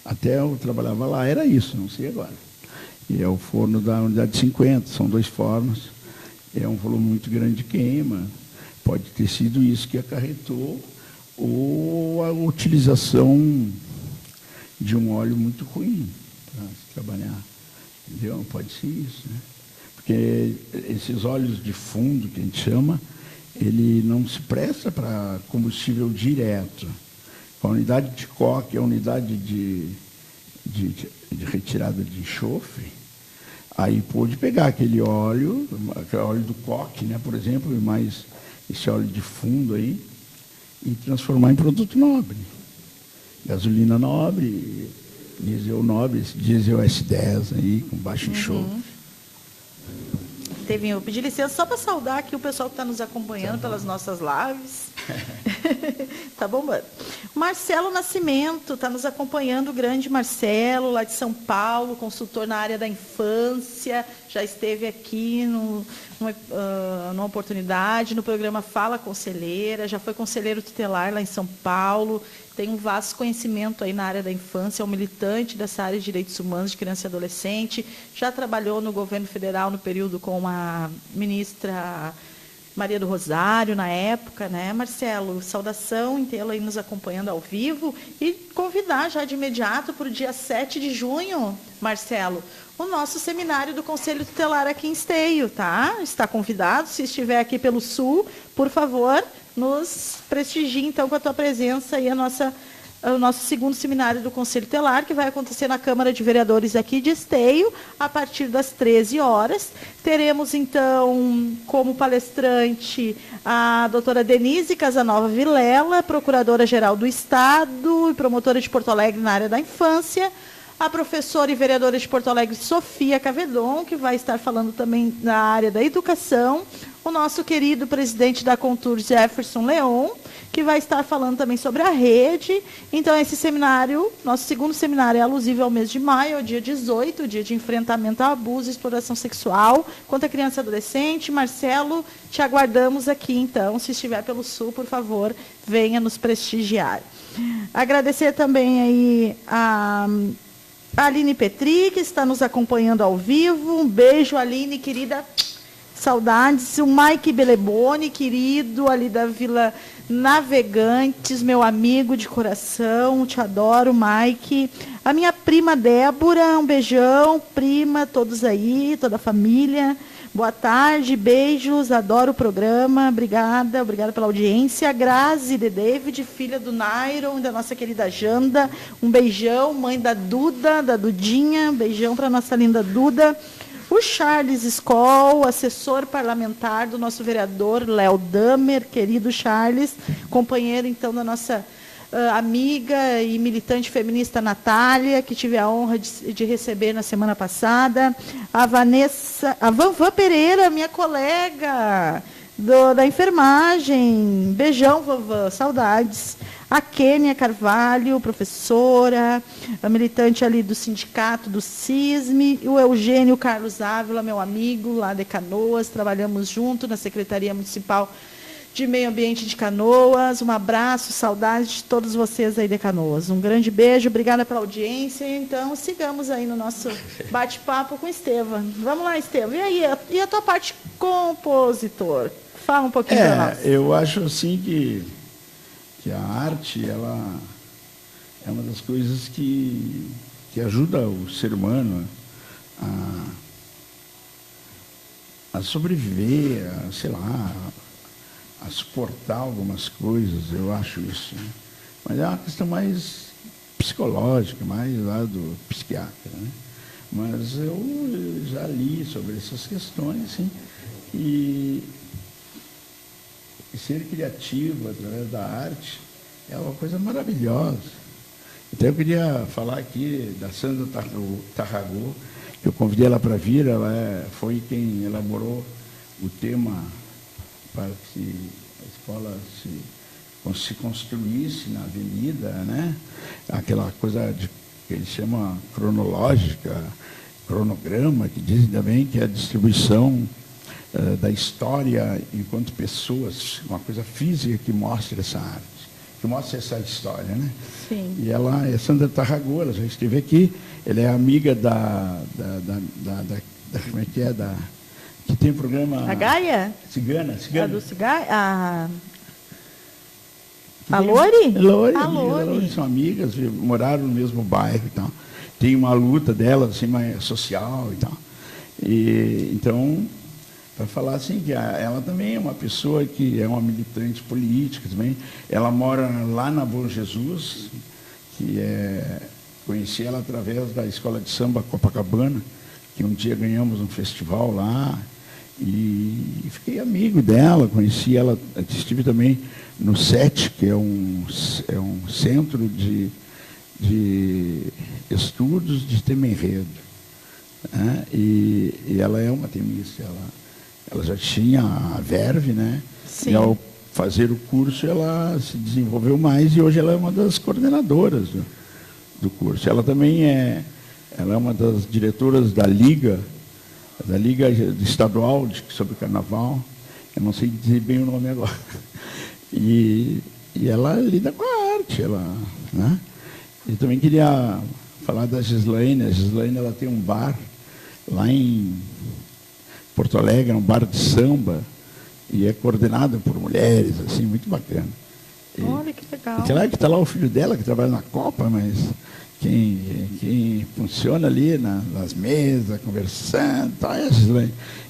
Até eu trabalhava lá, era isso, não sei agora. E é o forno da unidade 50, são 2 fornos. É um volume muito grande de queima. Pode ter sido isso que acarretou, ou a utilização de um óleo muito ruim para se trabalhar. Entendeu? Pode ser isso, né? Porque esses óleos de fundo, que a gente chama, ele não se presta para combustível direto. A unidade de coque, a unidade de retirada de enxofre, aí pôde pegar aquele óleo do coque, né, por exemplo, e mais esse óleo de fundo aí, e transformar em produto nobre. Gasolina nobre, diesel nobre, esse diesel S10 aí, com baixo enxofre. Tevinho, eu pedi licença só para saudar aqui o pessoal que está nos acompanhando pelas nossas lives. Tá bombando. Marcelo Nascimento está nos acompanhando, o grande Marcelo, lá de São Paulo, consultor na área da infância, já esteve aqui numa oportunidade, no programa Fala Conselheira, já foi conselheiro tutelar lá em São Paulo, tem um vasto conhecimento aí na área da infância, é um militante dessa área de direitos humanos de criança e adolescente, já trabalhou no governo federal no período com a ministra Maria do Rosário, na época, né, Marcelo? Saudação em tê-lo aí nos acompanhando ao vivo e convidar já de imediato para o dia 7 de junho, Marcelo, o nosso seminário do Conselho Tutelar aqui em Esteio, tá? Está convidado, se estiver aqui pelo Sul, por favor, nos prestigie, então, com a tua presença aí, o nosso segundo seminário do Conselho Tutelar, que vai acontecer na Câmara de Vereadores aqui de Esteio, a partir das 13 horas. Teremos, então, como palestrante, a doutora Denise Casanova Vilela, Procuradora-Geral do Estado e promotora de Porto Alegre na área da infância, a professora e vereadora de Porto Alegre, Sofia Cavedon, que vai estar falando também na área da educação, o nosso querido presidente da Contur, Jefferson Leon, que vai estar falando também sobre a rede. Então, esse seminário, nosso segundo seminário, é alusivo ao mês de maio, ao dia 18, o dia de enfrentamento ao abuso e exploração sexual contra criança e adolescente. Marcelo, te aguardamos aqui, então, se estiver pelo Sul, por favor, venha nos prestigiar. Agradecer também aí a Aline Petri, que está nos acompanhando ao vivo. Um beijo, Aline, querida. Saudades. O Mike Beleboni, querido, ali da Vila Navegantes, meu amigo de coração. Te adoro, Mike. A minha prima Débora, um beijão, prima, todos aí, toda a família. Boa tarde, beijos, adoro o programa, obrigada pela audiência. Grazi de David, filha do Nairon, da nossa querida Janda, um beijão, mãe da Duda, da Dudinha, um beijão para nossa linda Duda. O Charles Skoll, assessor parlamentar do nosso vereador Léo Damer, querido Charles, companheiro então da nossa amiga e militante feminista Natália, que tive a honra de receber na semana passada. A Vanvan Pereira, minha colega da enfermagem. Beijão, Vanvan, saudades. A Kênia Carvalho, professora, a militante ali do sindicato do CISME. O Eugênio Carlos Ávila, meu amigo, lá de Canoas. Trabalhamos junto na Secretaria Municipal de Meio Ambiente de Canoas. Um abraço, saudades de todos vocês aí de Canoas. Um grande beijo, obrigada pela audiência. Então, sigamos aí no nosso bate-papo com o Estevam. Vamos lá, Estevam. E aí, e a tua parte compositor? Fala um pouquinho para nós. Eu acho assim que a arte, ela é uma das coisas que ajuda o ser humano a sobreviver, sei lá, a suportar algumas coisas, eu acho isso. Né? Mas é uma questão mais psicológica, mais lá do psiquiatra. Né? Mas eu já li sobre essas questões, assim, e ser criativo através da arte é uma coisa maravilhosa. Então eu queria falar aqui da Sandra Tarragó, que eu convidei ela para vir, ela foi quem elaborou o tema para que a escola se construísse na avenida, né? Aquela coisa que eles chamam cronológica, cronograma, que dizem também que é a distribuição da história enquanto pessoas, uma coisa física que mostra essa arte, que mostra essa história, né? Sim. E ela é Sandra Tarragó, ela já esteve aqui, ela é amiga como é que é, que tem o programa... A Gaia? Cigana. A do Cigaia? A Lori? Lori, são amigas, moraram no mesmo bairro e tal. Tem uma luta delas, assim, mais social e tal. E, então, para falar assim, que ela também é uma pessoa que é uma militante política também. Ela mora lá na Bom Jesus, conheci ela através da Escola de Samba Copacabana, que um dia ganhamos um festival lá. E fiquei amigo dela, conheci ela, estive também no SET, que é um centro de estudos de tema-enredo. Né? E ela é uma temista, ela já tinha a verve, né? Sim. E ao fazer o curso ela se desenvolveu mais e hoje ela é uma das coordenadoras do curso. Ela também ela é uma das diretoras da Liga Estadual sobre Carnaval, eu não sei dizer bem o nome agora. E ela lida com a arte, né? Eu também queria falar da Gislaine. A Gislaine, ela tem um bar lá em Porto Alegre, um bar de samba, e é coordenada por mulheres, assim, muito bacana. Olha que legal. Que está lá o filho dela, que trabalha na Copa, mas quem funciona ali nas mesas, conversando, tá,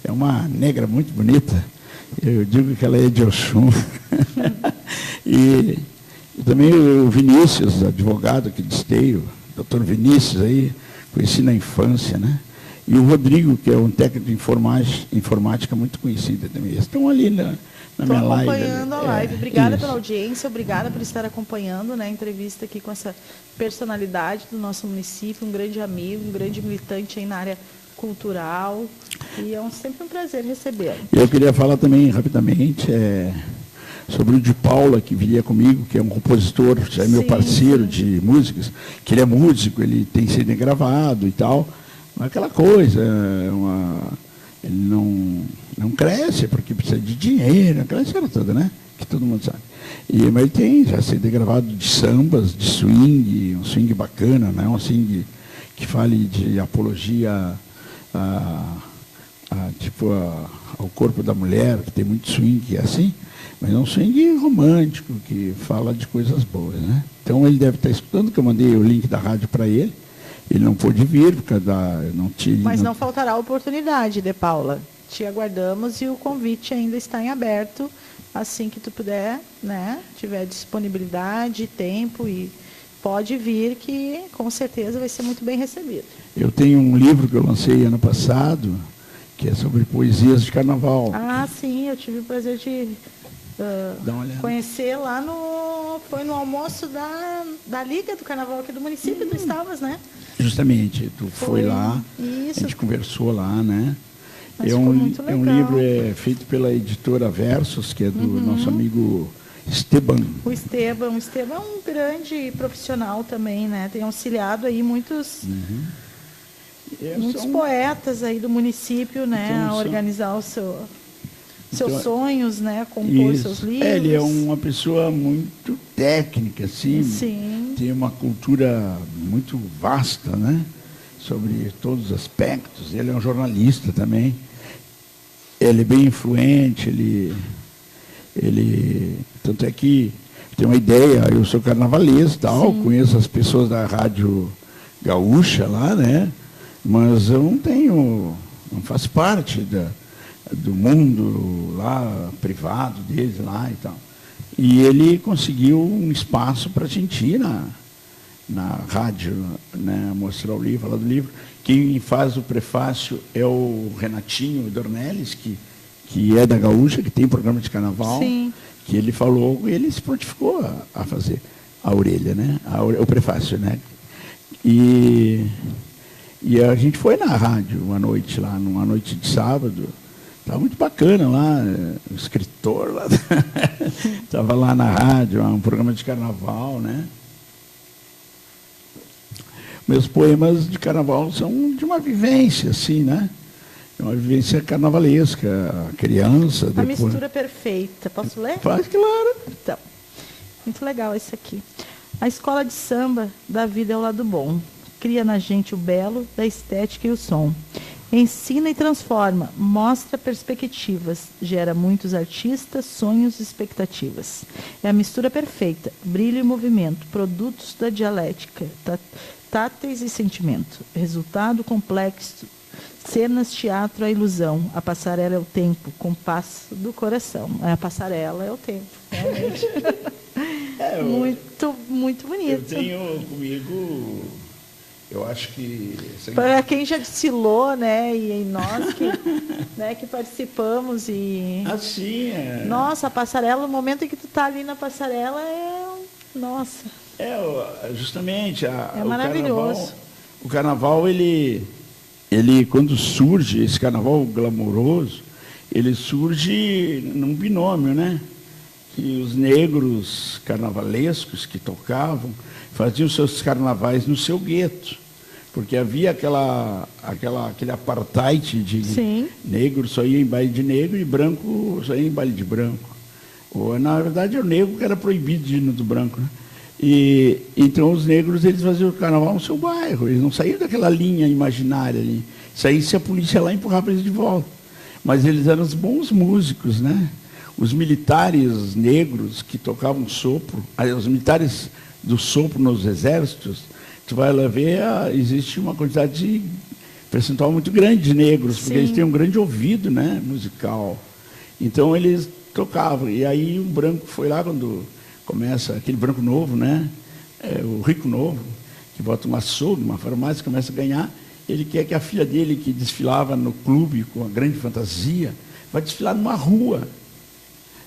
é uma negra muito bonita. Eu digo que ela é de Oxum. e também o Vinícius, advogado aqui de Esteio, doutor Vinícius, aí, conheci na infância, né? E o Rodrigo, que é um técnico de informática muito conhecido também. Eles estão ali na minha live. Estou acompanhando a live. Obrigada pela audiência, obrigada por estar acompanhando, né, a entrevista aqui com essa personalidade do nosso município, um grande amigo, um grande militante aí na área cultural. E é sempre um prazer recebê-lo. Eu queria falar também rapidamente sobre o de Paula, que viria comigo, que é um compositor, já é meu parceiro de músicas, que ele é músico, ele tem CD gravado e tal. Aquela coisa, ele não cresce porque precisa de dinheiro, aquela história toda, né? Que todo mundo sabe. Mas ele tem já CD gravado de sambas, de swing, um swing bacana, né? Um swing que fale de apologia ao corpo da mulher, que tem muito swing que é assim, mas é um swing romântico, que fala de coisas boas, né? Então ele deve estar escutando, que eu mandei o link da rádio para ele. Ele não pôde vir, porque não tinha... Mas não faltará oportunidade, De Paula. Te aguardamos e o convite ainda está em aberto. Assim que tu puder, né, tiver disponibilidade, tempo, e pode vir, que com certeza vai ser muito bem recebido. Eu tenho um livro que eu lancei ano passado, que é sobre poesias de carnaval. Ah, sim, eu tive o prazer de conhecer lá foi no almoço da Liga do Carnaval aqui do município, tu estavas, né? Justamente, tu foi lá, isso. A gente conversou lá, né? Mas ficou muito legal. Um livro feito pela editora Versos, que é do nosso amigo Esteban. O Esteban é um grande profissional também, né? Tem auxiliado aí muitos poetas aí do município, né? Então, a organizar seus sonhos, né? Compor seus livros. Ele é uma pessoa muito técnica, assim. Sim. Tem uma cultura muito vasta, né? Sobre todos os aspectos. Ele é um jornalista também. Ele é bem influente, tanto é que tem uma ideia, eu sou carnavalesco, tal, conheço as pessoas da Rádio Gaúcha lá, né? Mas eu não faço parte do mundo lá, privado deles lá e tal. E ele conseguiu um espaço para a gente ir na rádio, né, mostrar o livro, falar do livro. Quem faz o prefácio é o Renatinho Dornelles, que é da Gaúcha, que tem programa de carnaval. Sim. Que ele falou, ele se prontificou a fazer a orelha, né? O prefácio, né? E a gente foi na rádio uma noite lá, numa noite de sábado. Estava muito bacana lá, o escritor lá estava lá na rádio, um programa de carnaval, né? Meus poemas de carnaval são de uma vivência, assim, né? Uma vivência carnavalesca, criança. A mistura perfeita. Posso ler? Faz, claro. Então, muito legal esse aqui. A escola de samba da vida é o lado bom. Cria na gente o belo da estética e o som. Ensina e transforma, mostra perspectivas, gera muitos artistas, sonhos e expectativas. É a mistura perfeita, brilho e movimento, produtos da dialética, táteis e sentimento. Resultado complexo, cenas, teatro, a ilusão. A passarela é o tempo, compasso do coração. A passarela é o tempo, realmente. Muito, muito bonito. Eu tenho comigo, eu acho que... Para quem já desfilou, né, e nós que, né, que participamos e... Assim, Nossa, a passarela, o momento em que tu tá ali na passarela Nossa. Justamente. É maravilhoso. O carnaval, ele, quando surge, esse carnaval glamouroso, ele surge num binômio, né? Que os negros carnavalescos que tocavam faziam seus carnavais no seu gueto, porque havia aquele apartheid de negro só ia em baile de negro e branco só ia em baile de branco. Ou, na verdade, o negro que era proibido de ir no do branco, né? E então os negros, eles faziam o carnaval no seu bairro, eles não saíam daquela linha imaginária ali. Saísse a polícia lá e empurrava eles de volta. Mas eles eram os bons músicos, né? Os militares negros que tocavam sopro, os militares do sopro nos exércitos, tu vai lá ver, existe uma quantidade percentual muito grande de negros, porque eles têm um grande ouvido, né, musical. Então eles tocavam. E aí o branco foi lá quando começa, aquele branco novo, né? O rico novo, que bota um açougue, uma farmácia, começa a ganhar. Ele quer que a filha dele, que desfilava no clube com a grande fantasia, vai desfilar numa rua.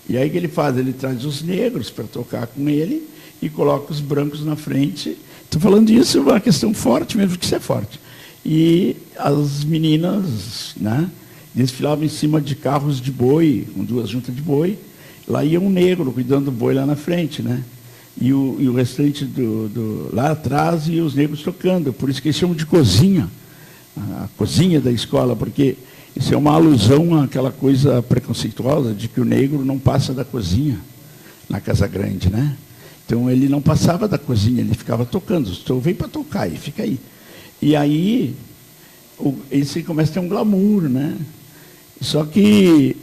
E aí o que ele faz? Ele traz os negros para tocar com ele e coloca os brancos na frente. Estou falando isso, é uma questão forte mesmo, que isso é forte. E as meninas, né, desfilavam em cima de carros de boi, com 2 juntas de boi. Lá ia um negro cuidando do boi lá na frente, né? E o restante lá atrás e os negros tocando. Por isso que eles chamam de cozinha, a cozinha da escola, porque isso é uma alusão àquela coisa preconceituosa de que o negro não passa da cozinha na Casa Grande, né? Então ele não passava da cozinha, ele ficava tocando. Então vem para tocar e fica aí. E aí esse começa a ter um glamour, né? Só que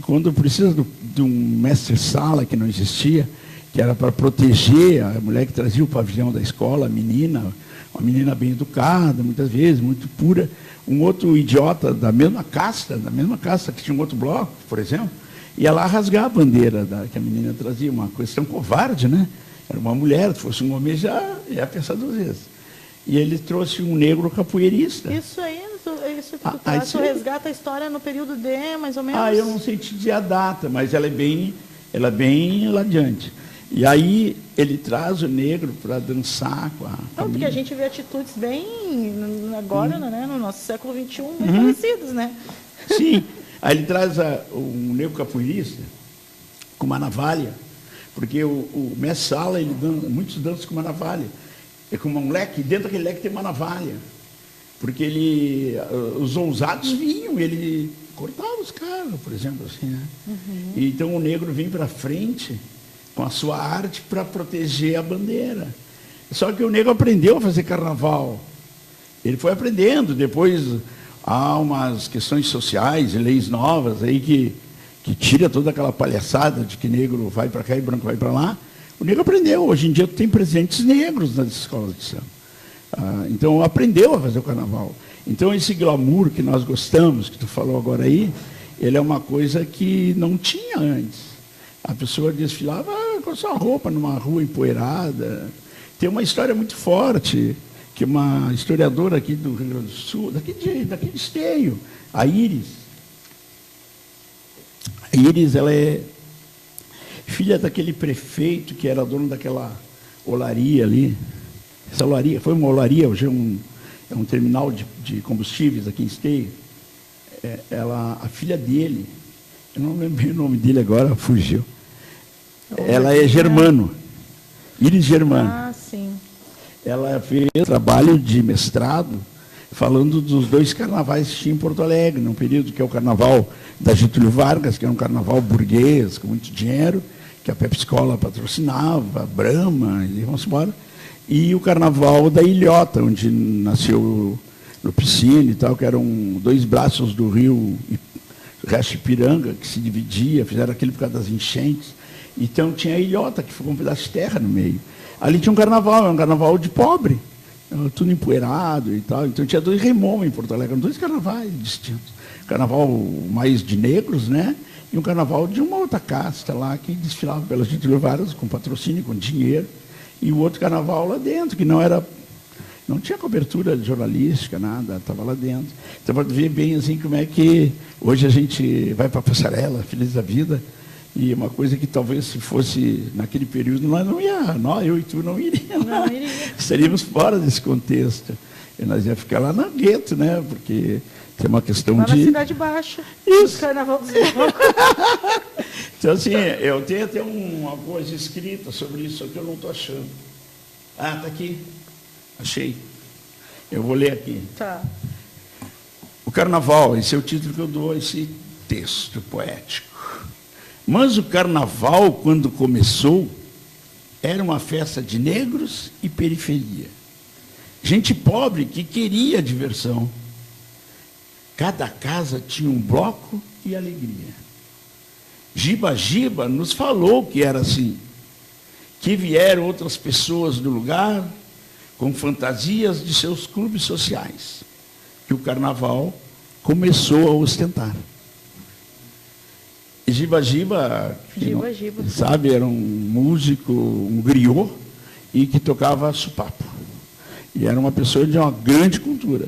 quando precisa de um mestre-sala que não existia, que era para proteger a mulher que trazia o pavilhão da escola, a menina, uma menina bem educada, muitas vezes, muito pura. Um outro idiota da mesma casta, que tinha um outro bloco, por exemplo, ia lá rasgar a bandeira que a menina trazia, uma questão covarde, né? Era uma mulher, se fosse um homem já ia pensar 2 vezes. E ele trouxe um negro capoeirista. Isso aí, isso que tu traz, tu resgata a história no período D, mais ou menos? Eu não sei te dizer a data, mas ela é bem lá adiante. E aí ele traz o negro para dançar com a família. Porque a gente vê atitudes bem, agora, né, no nosso século XXI, muito parecidas, né? Sim. Aí ele traz um negro capoeirista com uma navalha, porque o mestre Sala, muitos dançam com uma navalha. É com um leque, dentro daquele leque tem uma navalha. Porque os ousados vinham, ele cortava os caras, por exemplo, assim, né? E então o negro vem para frente com a sua arte para proteger a bandeira. Só que o negro aprendeu a fazer carnaval. Ele foi aprendendo, depois há umas questões sociais, leis novas aí que tira toda aquela palhaçada de que negro vai para cá e branco vai para lá. O negro aprendeu. Hoje em dia tem presentes negros nas escolas de samba. Então aprendeu a fazer o carnaval. Então esse glamour que nós gostamos, que tu falou agora aí, ele é uma coisa que não tinha antes. A pessoa desfilava com sua roupa numa rua empoeirada. Tem uma história muito forte, que uma historiadora aqui do Rio Grande do Sul, daqui de Esteio, a Iris. A Iris, ela é filha daquele prefeito que era dono daquela olaria ali. Essa olaria, foi uma olaria, hoje é um terminal de combustíveis aqui em Esteio. A filha dele, eu não lembro o nome dele agora, fugiu. Ela é Germano, Iris Germano. Ah, sim. Ela fez trabalho de mestrado falando dos 2 carnavais que tinha em Porto Alegre, num período que é o carnaval da Getúlio Vargas, que era um carnaval burguês, com muito dinheiro, que a Pepsi Cola patrocinava, a Brahma, e vamos embora. E o carnaval da Ilhota, onde nasceu no Piscine e tal, que eram 2 braços do rio, Resto Ipiranga, que se dividia, fizeram aquilo por causa das enchentes. Então tinha a Ilhota, que ficou um pedaço de terra no meio. Ali tinha um carnaval de pobre, tudo empoeirado e tal. Então tinha 2 Rémon em Porto Alegre, eram 2 carnavais distintos. Carnaval mais de negros, né? E um carnaval de uma outra casta lá, que desfilava pelas Getúlio Vargas, com patrocínio, com dinheiro. E o outro carnaval lá dentro, que não tinha cobertura jornalística, nada, estava lá dentro. Então, para ver bem assim como é que hoje a gente vai para a passarela, feliz da vida, e uma coisa que talvez se fosse naquele período, eu e tu não iríamos. Não iria. Estaríamos fora desse contexto. E nós ia ficar lá na gueto, né? Porque tem uma questão lá de... na Cidade Baixa. Isso. Carnaval dos Loucos. Então, assim, eu tenho até uma coisa escrita sobre isso, só que eu não estou achando. Está aqui. Achei. Eu vou ler aqui. Tá. O Carnaval, esse é o título que eu dou a esse texto poético. Mas o Carnaval, quando começou, era uma festa de negros e periferia. Gente pobre que queria diversão. Cada casa tinha um bloco e alegria. Giba Giba nos falou que era assim, que vieram outras pessoas do lugar com fantasias de seus clubes sociais, que o carnaval começou a ostentar. E Giba Giba, sabe, era um músico, um griot, e que tocava supapo. E era uma pessoa de uma grande cultura.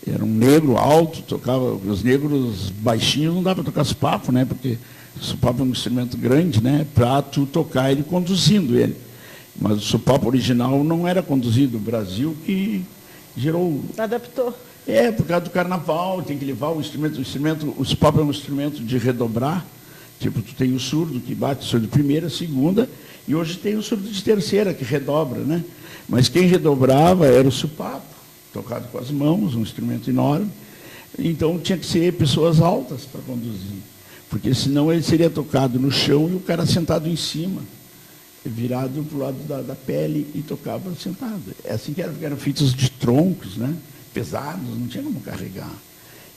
Era um negro alto, tocava, os negros baixinhos não dá para tocar supapo, né? Porque o supapo é um instrumento grande, né? Para tu tocar ele conduzindo ele. Mas o supapo original não era conduzido. O Brasil que gerou... Adaptou. Por causa do carnaval, tem que levar o instrumento, o supapo é um instrumento de redobrar. Tipo, tu tem o surdo que bate surdo de primeira, segunda, e hoje tem o surdo de terceira, que redobra, né? Mas quem redobrava era o supapo, tocado com as mãos, um instrumento enorme. Então tinha que ser pessoas altas para conduzir, porque senão ele seria tocado no chão e o cara sentado em cima, virado para o lado da pele e tocava sentado. É assim que eram feitos de troncos, né? Pesados, não tinha como carregar.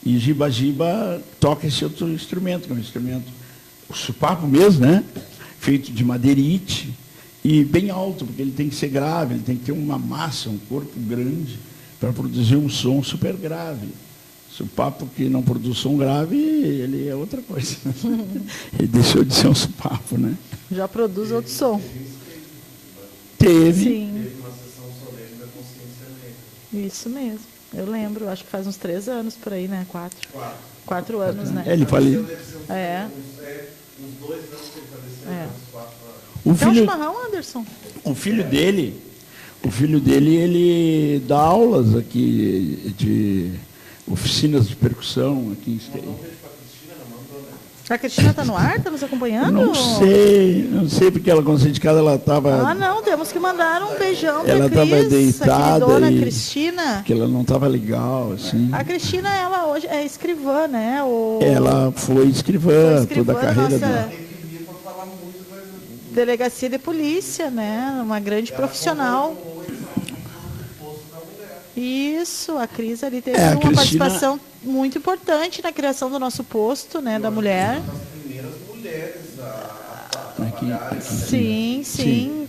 E Giba Giba toca esse outro instrumento, que é um instrumento, o supapo mesmo, né? Feito de madeirite, e bem alto, porque ele tem que ser grave, ele tem que ter uma massa, um corpo grande, para produzir um som super grave. Se o papo que não produz som grave, ele é outra coisa. Ele deixou de ser um papo, né? Já produz outro som. Teve. Sim. Teve uma sessão solene da consciência negra. Isso mesmo. Eu lembro, acho que faz uns 3 anos por aí, né? 4. 4. Anos, né? Ele faleceu. É. Uns 2 anos que ele faleceu, É. uns 4 anos. O Então, filho, chimarrão, Anderson. o filho dele, ele dá aulas aqui de oficinas de percussão aqui em Esteio. A Cristina está no ar? Está nos acompanhando? Não sei, porque ela, quando saiu de casa, ela estava... Ah, não, temos que mandar um beijão para Ela a Cris, estava a deitada queridona e Cristina. que ela não estava legal, assim. A Cristina, ela hoje é escrivã, né? Ela foi escrivã, toda a carreira nossa dela. delegacia de polícia, né? Uma grande profissional. Isso, a Cris ali teve a uma Cristina- participação muito importante na criação do nosso posto, né? Da mulher. Uma das primeiras mulheres a Aqui, trabalhar. Sim.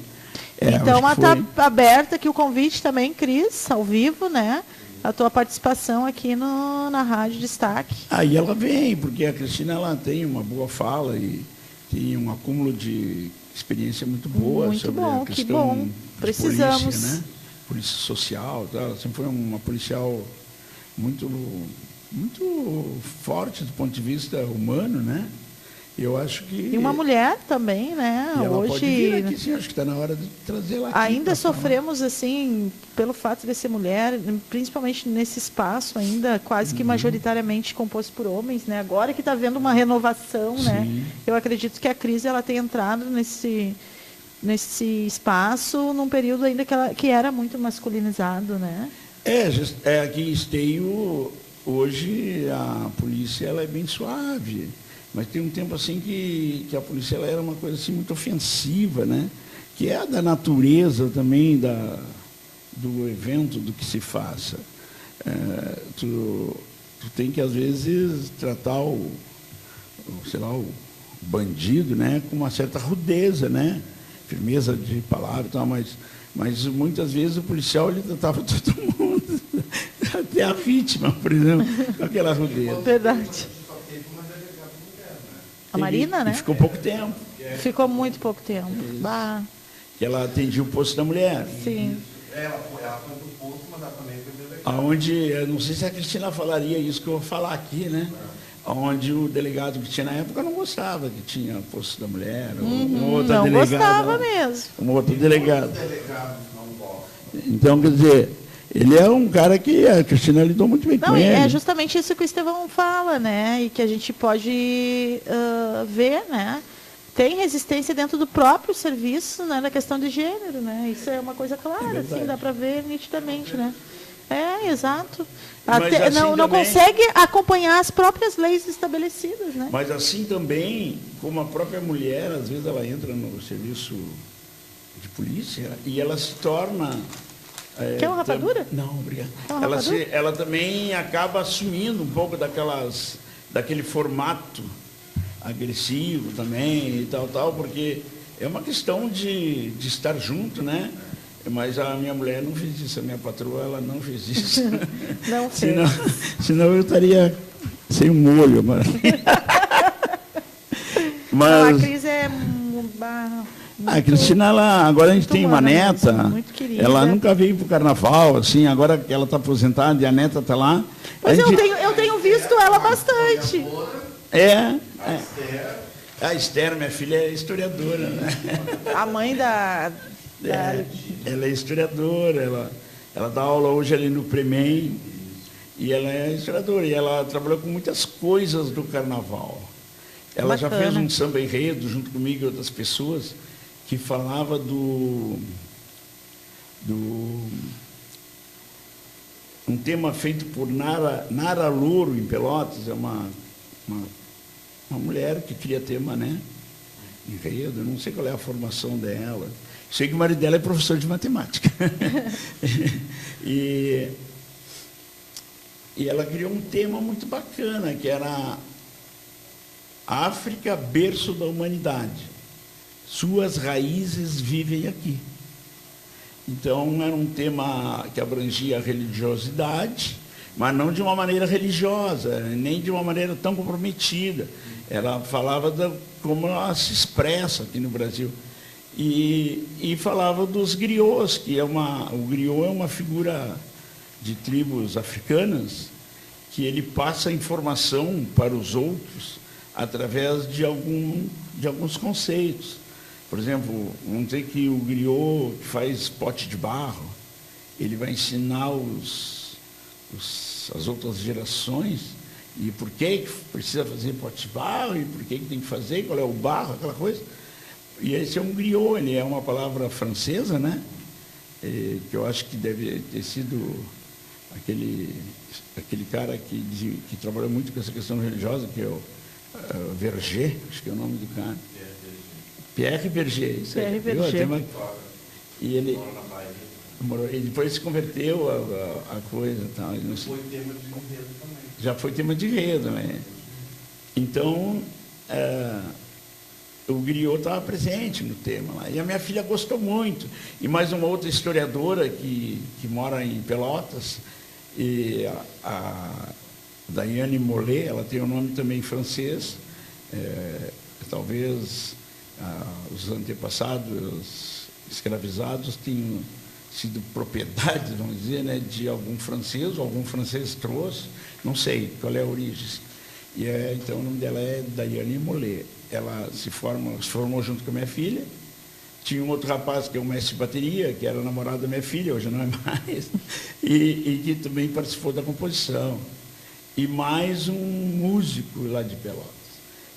É, Então, acho que está aberta aqui o convite também, Cris, ao vivo, né? A tua participação aqui na Rádio Destaque. Aí ela vem, porque a Cristina, ela tem uma boa fala e tem um acúmulo de experiência muito boa Muito sobre bom, a que questão bom. de Precisamos. polícia, né? Polícia social, tá? Ela sempre foi uma policial muito forte do ponto de vista humano, né? Eu acho que... E uma mulher também, né? E ela Hoje pode vir aqui, sim, acho que está na hora de trazer ela aqui ainda pra falar. sofremos, assim, pelo fato de ser mulher, principalmente nesse espaço ainda quase que majoritariamente composto por homens, né? Agora que está havendo uma renovação, né? Sim. Eu acredito que a Cris ela tem entrado nesse espaço num período ainda que era muito masculinizado, né? Aqui em Esteio, hoje a polícia ela é bem suave, mas tem um tempo assim que a polícia ela era uma coisa assim muito ofensiva, né? Que é da natureza também do evento, do que se faça. Tu tem que, às vezes, tratar o bandido, né, com uma certa rudeza, né? Firmeza de palavra e tal, mas muitas vezes o policial ele tratava todo mundo, até a vítima, por exemplo, com aquela rudeza. Verdade. A Marina, E né? ficou pouco tempo, Ficou muito pouco tempo. Bah, que ela atendia o posto da mulher. sim. Ela foi do posto, mas ela também foi delegada. Aonde, eu não sei se a Cristina falaria isso que eu vou falar aqui, né? Onde o delegado que tinha na época não gostava que tinha posto da mulher, ou uma outra Não delegada. gostava mesmo. Uma outra delegada. Delegados não gostam. Então, quer dizer, ele é um cara que a Cristina lidou muito bem Não, com e ele. é justamente isso que o Estevão fala, né? E que a gente pode ver, né? Tem resistência dentro do próprio serviço, né? Da questão de gênero, né? Isso é uma coisa clara, verdade. assim, dá para ver nitidamente, né? É, exato. Mas Até, assim não também- consegue acompanhar as próprias leis estabelecidas, né? Mas assim também, como a própria mulher, às vezes ela entra no serviço de polícia e ela se torna... Quer uma rapadura? Não, obrigado. Quer uma rapadura? Ela também acaba assumindo um pouco daquele formato agressivo também e tal, porque é uma questão de estar junto, né? Mas a minha mulher não fez isso, a minha patroa ela não fez isso. Não fez. senão eu estaria sem um molho. Mas, Não, a mas Cris é a Cristina, agora a gente tem uma humana neta, mesmo, muito querida. ela nunca veio para o carnaval, assim, agora que ela está aposentada e a neta está lá. Mas a gente- eu tenho visto ela bastante. A Esther, minha filha, é historiadora, né? A mãe da Ela é historiadora, ela dá aula hoje ali no Premem, e ela é historiadora, e ela trabalhou com muitas coisas do carnaval. Ela já Bacana. fez um samba enredo, junto comigo e outras pessoas, que falava um tema feito por Nara Louro, em Pelotas, é uma mulher que cria tema, né? Enredo, eu não sei qual é a formação dela. Sei que o marido dela é professor de matemática. e ela criou um tema muito bacana, que era África, berço da humanidade. suas raízes vivem aqui. Então, era um tema que abrangia a religiosidade, mas não de uma maneira religiosa, nem de uma maneira tão comprometida. Ela falava como ela se expressa aqui no Brasil. E falava dos griots, que o griot é uma figura de tribos africanas, que ele passa informação para os outros através de alguns conceitos. Por exemplo, vamos dizer que o griot que faz pote de barro, ele vai ensinar as outras gerações e por que precisa fazer pote de barro, e por que tem que fazer, qual é o barro, aquela coisa. E esse é um griot, ele é uma palavra francesa, né? Que eu acho que deve ter sido aquele cara que trabalha muito com essa questão religiosa, que é o Verger, acho que é o nome do cara. Pierre Verger, isso aí. Pierre Verger. E ele depois se converteu a coisa. Tal, ele não Foi tema de enredo também. Já foi tema de enredo, né? Então, o griot estava presente no tema lá. E a minha filha gostou muito. E mais uma outra historiadora que mora em Pelotas, e a Daiane Mollet, ela tem um nome também francês, talvez os antepassados escravizados tenham sido propriedade, vamos dizer, né, de algum francês trouxe, não sei qual é a origem. E então o nome dela é Daiane Mollet. Ela se formou junto com a minha filha. Tinha um outro rapaz que é um mestre de bateria, que era namorado da minha filha, hoje não é mais, e que também participou da composição. E mais um músico lá de Pelotas.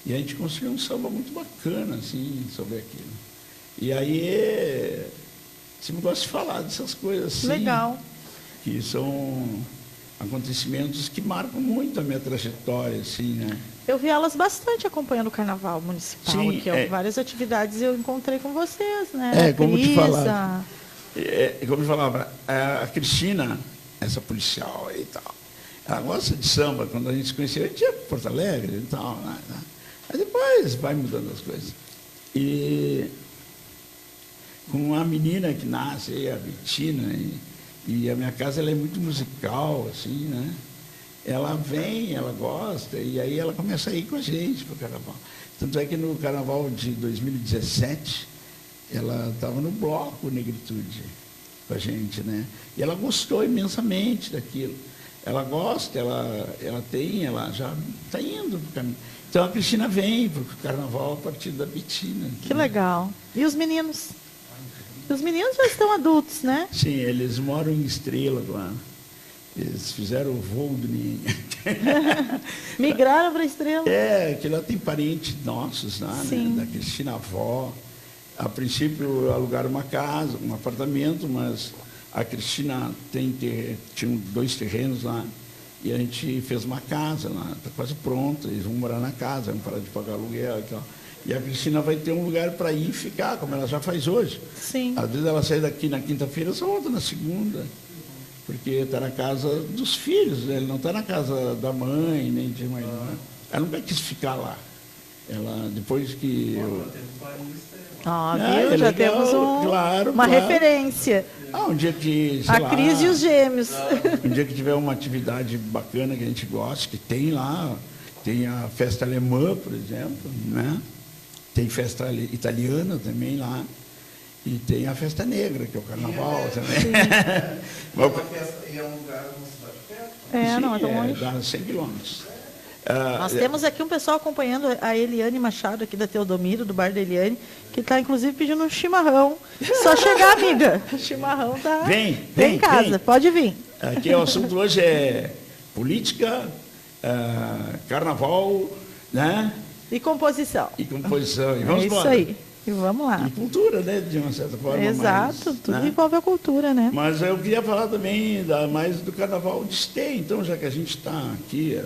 E a gente construiu um samba muito bacana, assim, sobre aquilo. E aí, você não gosta de falar dessas coisas assim. Legal. Que são acontecimentos que marcam muito a minha trajetória, assim, né? Eu vi elas bastante acompanhando o Carnaval Municipal. Sim, aqui, várias atividades eu encontrei com vocês, né? Como te falava. Como eu falava, a Cristina, essa policial e tal, ela gosta de samba. Quando a gente se conheceu, a gente ia para Porto Alegre e tal, né? Aí depois vai mudando as coisas. E com uma menina que nasce, a Bettina, e a minha casa ela é muito musical, assim, né? Ela vem, ela gosta, e aí ela começa a ir com a gente para o Carnaval. Tanto é que no Carnaval de 2017, ela estava no bloco Negritude com a gente, né? E ela gostou imensamente daquilo. Ela gosta, ela já está indo para o caminho. Então a Cristina vem para o Carnaval a partir da Bettina. Que legal. E os meninos? Os meninos já estão adultos, né? Sim, eles moram em Estrela agora. Eles fizeram o voo do ninho. Migraram para Estrela? Que lá tem parentes nossos lá, né? Da Cristina avó. A princípio alugaram uma casa, um apartamento, mas a Cristina tinha 2 terrenos lá. E a gente fez uma casa lá, está quase pronta, eles vão morar na casa, vão parar de pagar aluguel e tal. E a Cristina vai ter um lugar para ir ficar, como ela já faz hoje. Sim. Às vezes ela sai daqui na quinta-feira, só volta na segunda. Porque está na casa dos filhos, né? Ele não está na casa da mãe, nem de uma irmã. Ela nunca quis ficar lá. Ela, depois que viu? Já temos uma referência. Um dia que, a Cris e os gêmeos. Um dia que tiver uma atividade bacana que a gente gosta, que tem lá, tem a festa alemã, por exemplo, né? Tem festa italiana também lá. E tem a festa negra, que é o carnaval também. Uma festa e é um lugar, uma cidade perto? Não é tão longe. Dá 100 quilômetros. Nós temos aqui um pessoal acompanhando a Eliane Machado, aqui da Teodomiro, do bar da Eliane, que está, inclusive, pedindo um chimarrão. Só chegar, amiga. O chimarrão está em casa. Pode vir. Aqui o assunto hoje é política, carnaval, né? E composição. E vamos isso embora. Aí. E vamos lá. E cultura, né? De uma certa forma. Exato, tudo envolve a cultura, né? Mas eu queria falar também mais do Carnaval de Esteio, então, já que a gente está aqui,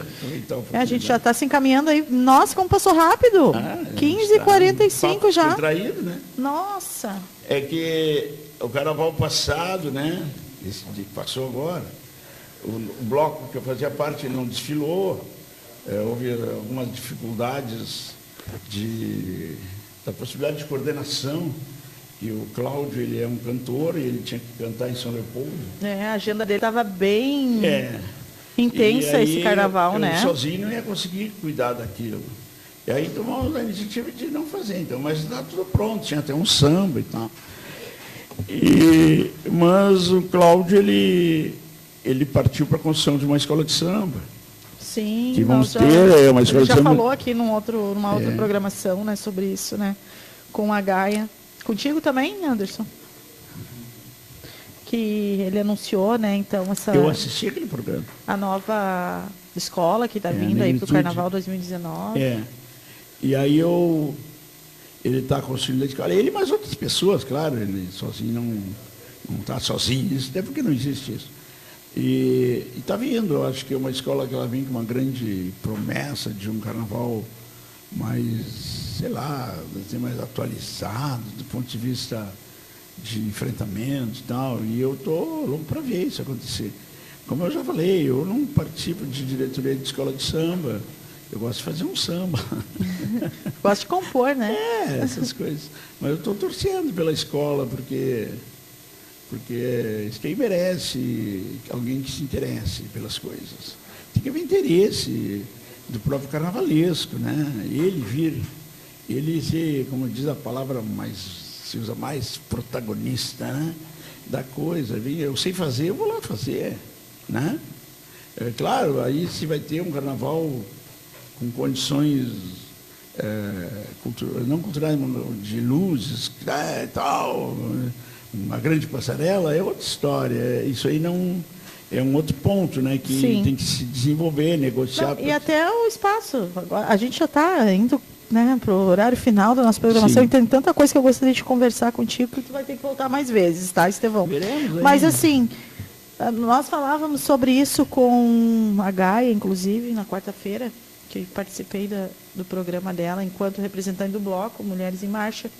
a gente já está se encaminhando aí. Nossa, como passou rápido! 15h45 já. Contraído, né? Nossa! É que o Carnaval passado, né? Esse que passou agora, o bloco que eu fazia parte não desfilou, houve algumas dificuldades de da possibilidade de coordenação, que o Cláudio, ele é um cantor, e ele tinha que cantar em São Leopoldo. A agenda dele estava bem intensa, aí, esse carnaval, eu né? sozinho não ia conseguir cuidar daquilo. E aí tomamos a iniciativa de não fazer, então, mas está tudo pronto, tinha até um samba e tal. Mas o Cláudio, ele partiu para a construção de uma escola de samba. Sim, que vamos ter uma escola ele já de samba. falou aqui numa outra programação, né, sobre isso, né? Com a Gaia. Contigo também, Anderson? Que ele anunciou, né, então, Eu assisti aquele programa. a nova escola que está vindo aí para o Carnaval 2019. E aí ele está construindo a escola. Ele e mais outras pessoas, claro, ele sozinho não está sozinho, isso até porque não existe isso. E está vindo, eu acho que é uma escola que ela vem com uma grande promessa de um carnaval mais, sei lá, mais atualizado, do ponto de vista de enfrentamento e tal. E eu estou louco para ver isso acontecer. Como eu já falei, eu não participo de diretoria de escola de samba. Eu gosto de fazer um samba. Gosto de compor, né? Essas coisas. Mas eu estou torcendo pela escola, porque isso que aí merece alguém que se interesse pelas coisas. Tem que haver interesse do próprio carnavalesco, né? Ele ser, como diz a palavra se usa mais, protagonista, né? Da coisa. Eu sei fazer, eu vou lá fazer, né? Claro, aí se vai ter um carnaval com condições não culturais, de luzes, e tal, uma grande passarela, é outra história. Isso aí não é um outro ponto, né, que tem que se desenvolver, negociar. E até o espaço. A gente já está indo, né, para o horário final da nossa programação, e tem tanta coisa que eu gostaria de conversar contigo que tu vai ter que voltar mais vezes, tá, Estevão? Veremos. Mas assim, nós falávamos sobre isso com a Gaia, inclusive, na quarta-feira, que participei do programa dela enquanto representante do bloco Mulheres em Marcha.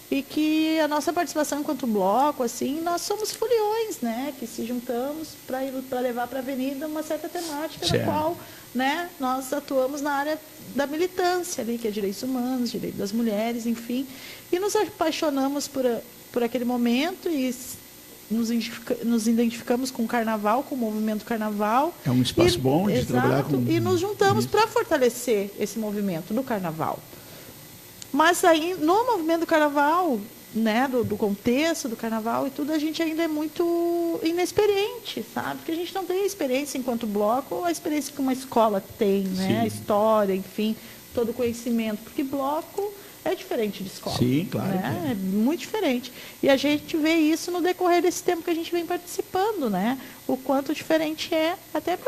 E que a nossa participação enquanto bloco, assim, nós somos foliões, né, que se juntamos para levar para a avenida uma certa temática na qual, né, nós atuamos na área da militância ali, que é direitos humanos, direito das mulheres, enfim, e nos apaixonamos por aquele momento e nos identificamos com o carnaval, com o movimento carnaval. É um espaço bom de trabalhar com... E nos juntamos para fortalecer esse movimento no carnaval. Mas aí, no movimento do carnaval, né, do contexto do carnaval e tudo, a gente ainda é muito inexperiente, sabe? Porque a gente não tem a experiência enquanto bloco, a experiência que uma escola tem, né? A história, enfim, todo o conhecimento. Porque bloco é diferente de escola. Sim, claro. Né? É muito diferente. E a gente vê isso no decorrer desse tempo que a gente vem participando, né? O quanto diferente é, até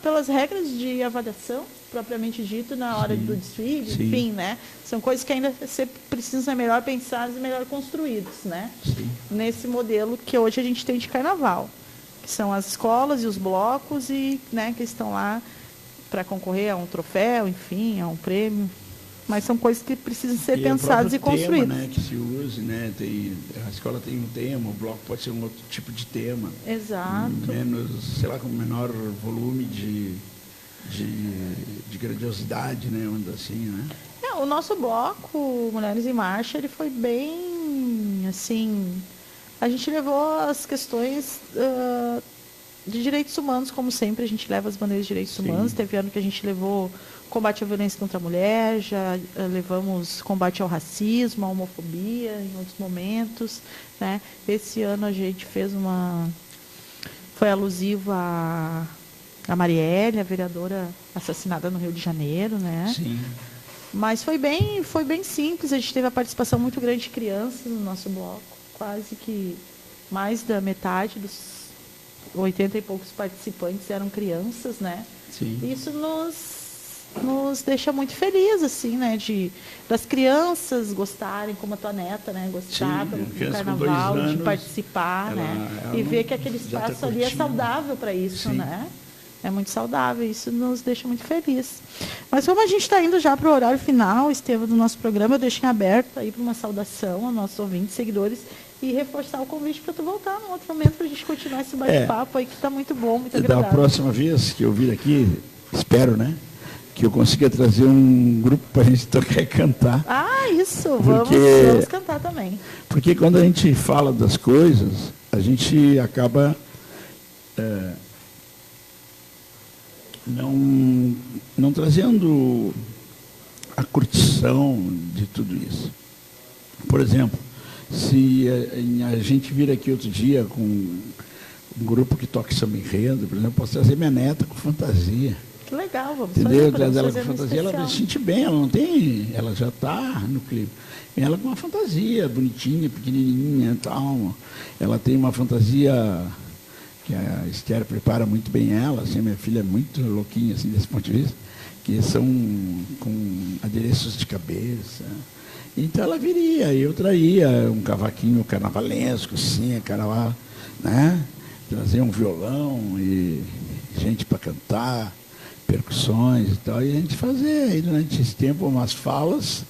pelas regras de avaliação, propriamente dito, na hora do desfile, enfim, né? São coisas que ainda precisam ser melhor pensadas e melhor construídas, né? Nesse modelo que hoje a gente tem de carnaval, que são as escolas e os blocos, e, né, que estão lá para concorrer a um troféu, enfim, a um prêmio. Mas são coisas que precisam ser pensadas e construídas. Tema, né, que se use, né? A escola tem um tema, o bloco pode ser um outro tipo de tema. Exato. Menos, sei lá, com menor volume de grandiosidade, né, assim, né? O nosso bloco, Mulheres em Marcha, ele foi bem, assim, a gente levou as questões de direitos humanos, como sempre, a gente leva as bandeiras de direitos humanos. Teve ano que a gente levou combate à violência contra a mulher, já levamos combate ao racismo, à homofobia, em outros momentos, né? Esse ano a gente fez foi alusiva a Marielle, a vereadora assassinada no Rio de Janeiro, né? Sim. Mas foi bem simples, a gente teve a participação muito grande de crianças no nosso bloco, quase que mais da metade dos 80 e poucos participantes eram crianças, né? Sim. Isso nos deixa muito felizes, assim, né? Das crianças gostarem, como a tua neta, né? Gostar do carnaval, de participar, né? E ver que aquele espaço ali é saudável para isso, né? É muito saudável, isso nos deixa muito felizes. Mas como a gente está indo já para o horário final, Estevão, do nosso programa, eu deixo em aberto aí para uma saudação aos nossos ouvintes, seguidores, e reforçar o convite para tu voltar num outro momento para a gente continuar esse bate-papo aí, que está muito bom, muito agradável. Da próxima vez que eu vir aqui, espero, né, que eu consiga trazer um grupo para a gente tocar e cantar. isso. Porque- Vamos cantar também. Porque quando a gente fala das coisas, a gente acaba não trazendo a curtição de tudo isso. Por exemplo, se a gente vir aqui outro dia com um grupo que toca samba enredo, por exemplo, posso trazer minha neta com fantasia. Que legal, vamos Entendeu? fazer. Traz ela Podemos com fazer no fantasia, ela especial. se sente bem, ela não tem. Ela já está no clipe. Ela com uma fantasia bonitinha, pequenininha e tal. Ela tem uma fantasia que a Esther prepara muito bem ela, assim, a minha filha é muito louquinha assim, desse ponto de vista, que são com adereços de cabeça. Então ela viria, eu traía um cavaquinho carnavalesco, sim, carnaval, né? Trazer um violão e gente para cantar, percussões e tal, e a gente fazer aí durante esse tempo umas falas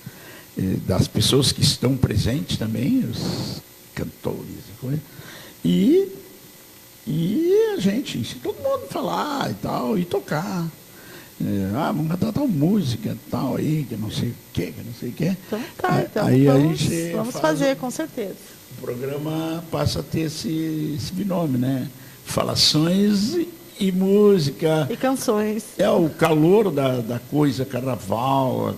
das pessoas que estão presentes também, os cantores e coisa, e a gente, se todo mundo falar e tal, e tocar. Vamos cantar tal música, tal aí, que não sei o que não sei o que. Então tá, então aí vamos fazer, com certeza. O programa passa a ter esse binômio, né? Falações e música. E canções. É o calor da coisa, carnaval,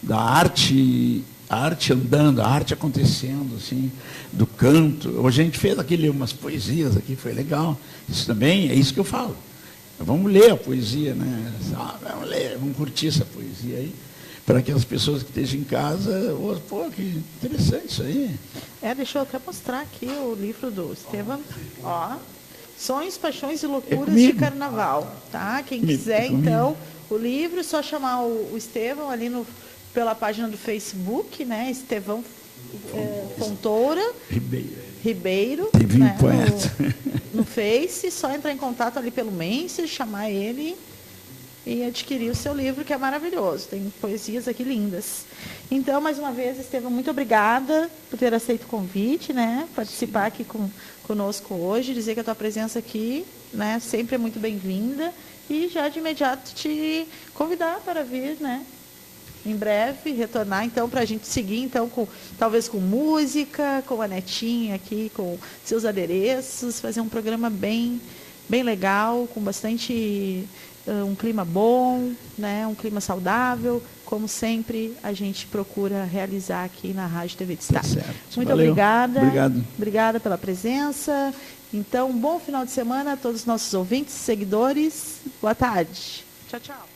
da arte, a arte andando, a arte acontecendo, assim, do canto. Hoje a gente fez umas poesias aqui, foi legal. Isso também é isso que eu falo. Vamos ler a poesia, né? Vamos ler, vamos curtir essa poesia aí, para que as pessoas que estejam em casa, pô, que interessante isso aí. Deixa eu até mostrar aqui o livro do Estevam. Ó, Sonhos, Paixões e Loucuras de comigo. Carnaval. Tá? Quem Comigo, quiser, comigo. então, o livro, só chamar o Estevam ali pela página do Facebook, né? Estevão Fontoura Ribeiro, Teve um né? poeta. No Face, só entrar em contato ali pelo Messenger, chamar ele e adquirir o seu livro, que é maravilhoso. Tem poesias aqui lindas. Então, mais uma vez, Estevam, muito obrigada por ter aceito o convite, né? Participar aqui conosco hoje, dizer que a tua presença aqui, né, sempre é muito bem-vinda, e já de imediato te convidar para vir, né? Em breve, retornar, então, para a gente seguir, então, talvez com música, com a Netinha aqui, com seus adereços, fazer um programa bem legal, com bastante, um clima bom, né, um clima saudável, como sempre a gente procura realizar aqui na Rádio TV Destaque. Certo. Muito Valeu. obrigada. Obrigado. Obrigada pela presença. Então, um bom final de semana a todos os nossos ouvintes, seguidores. Boa tarde. Tchau, tchau.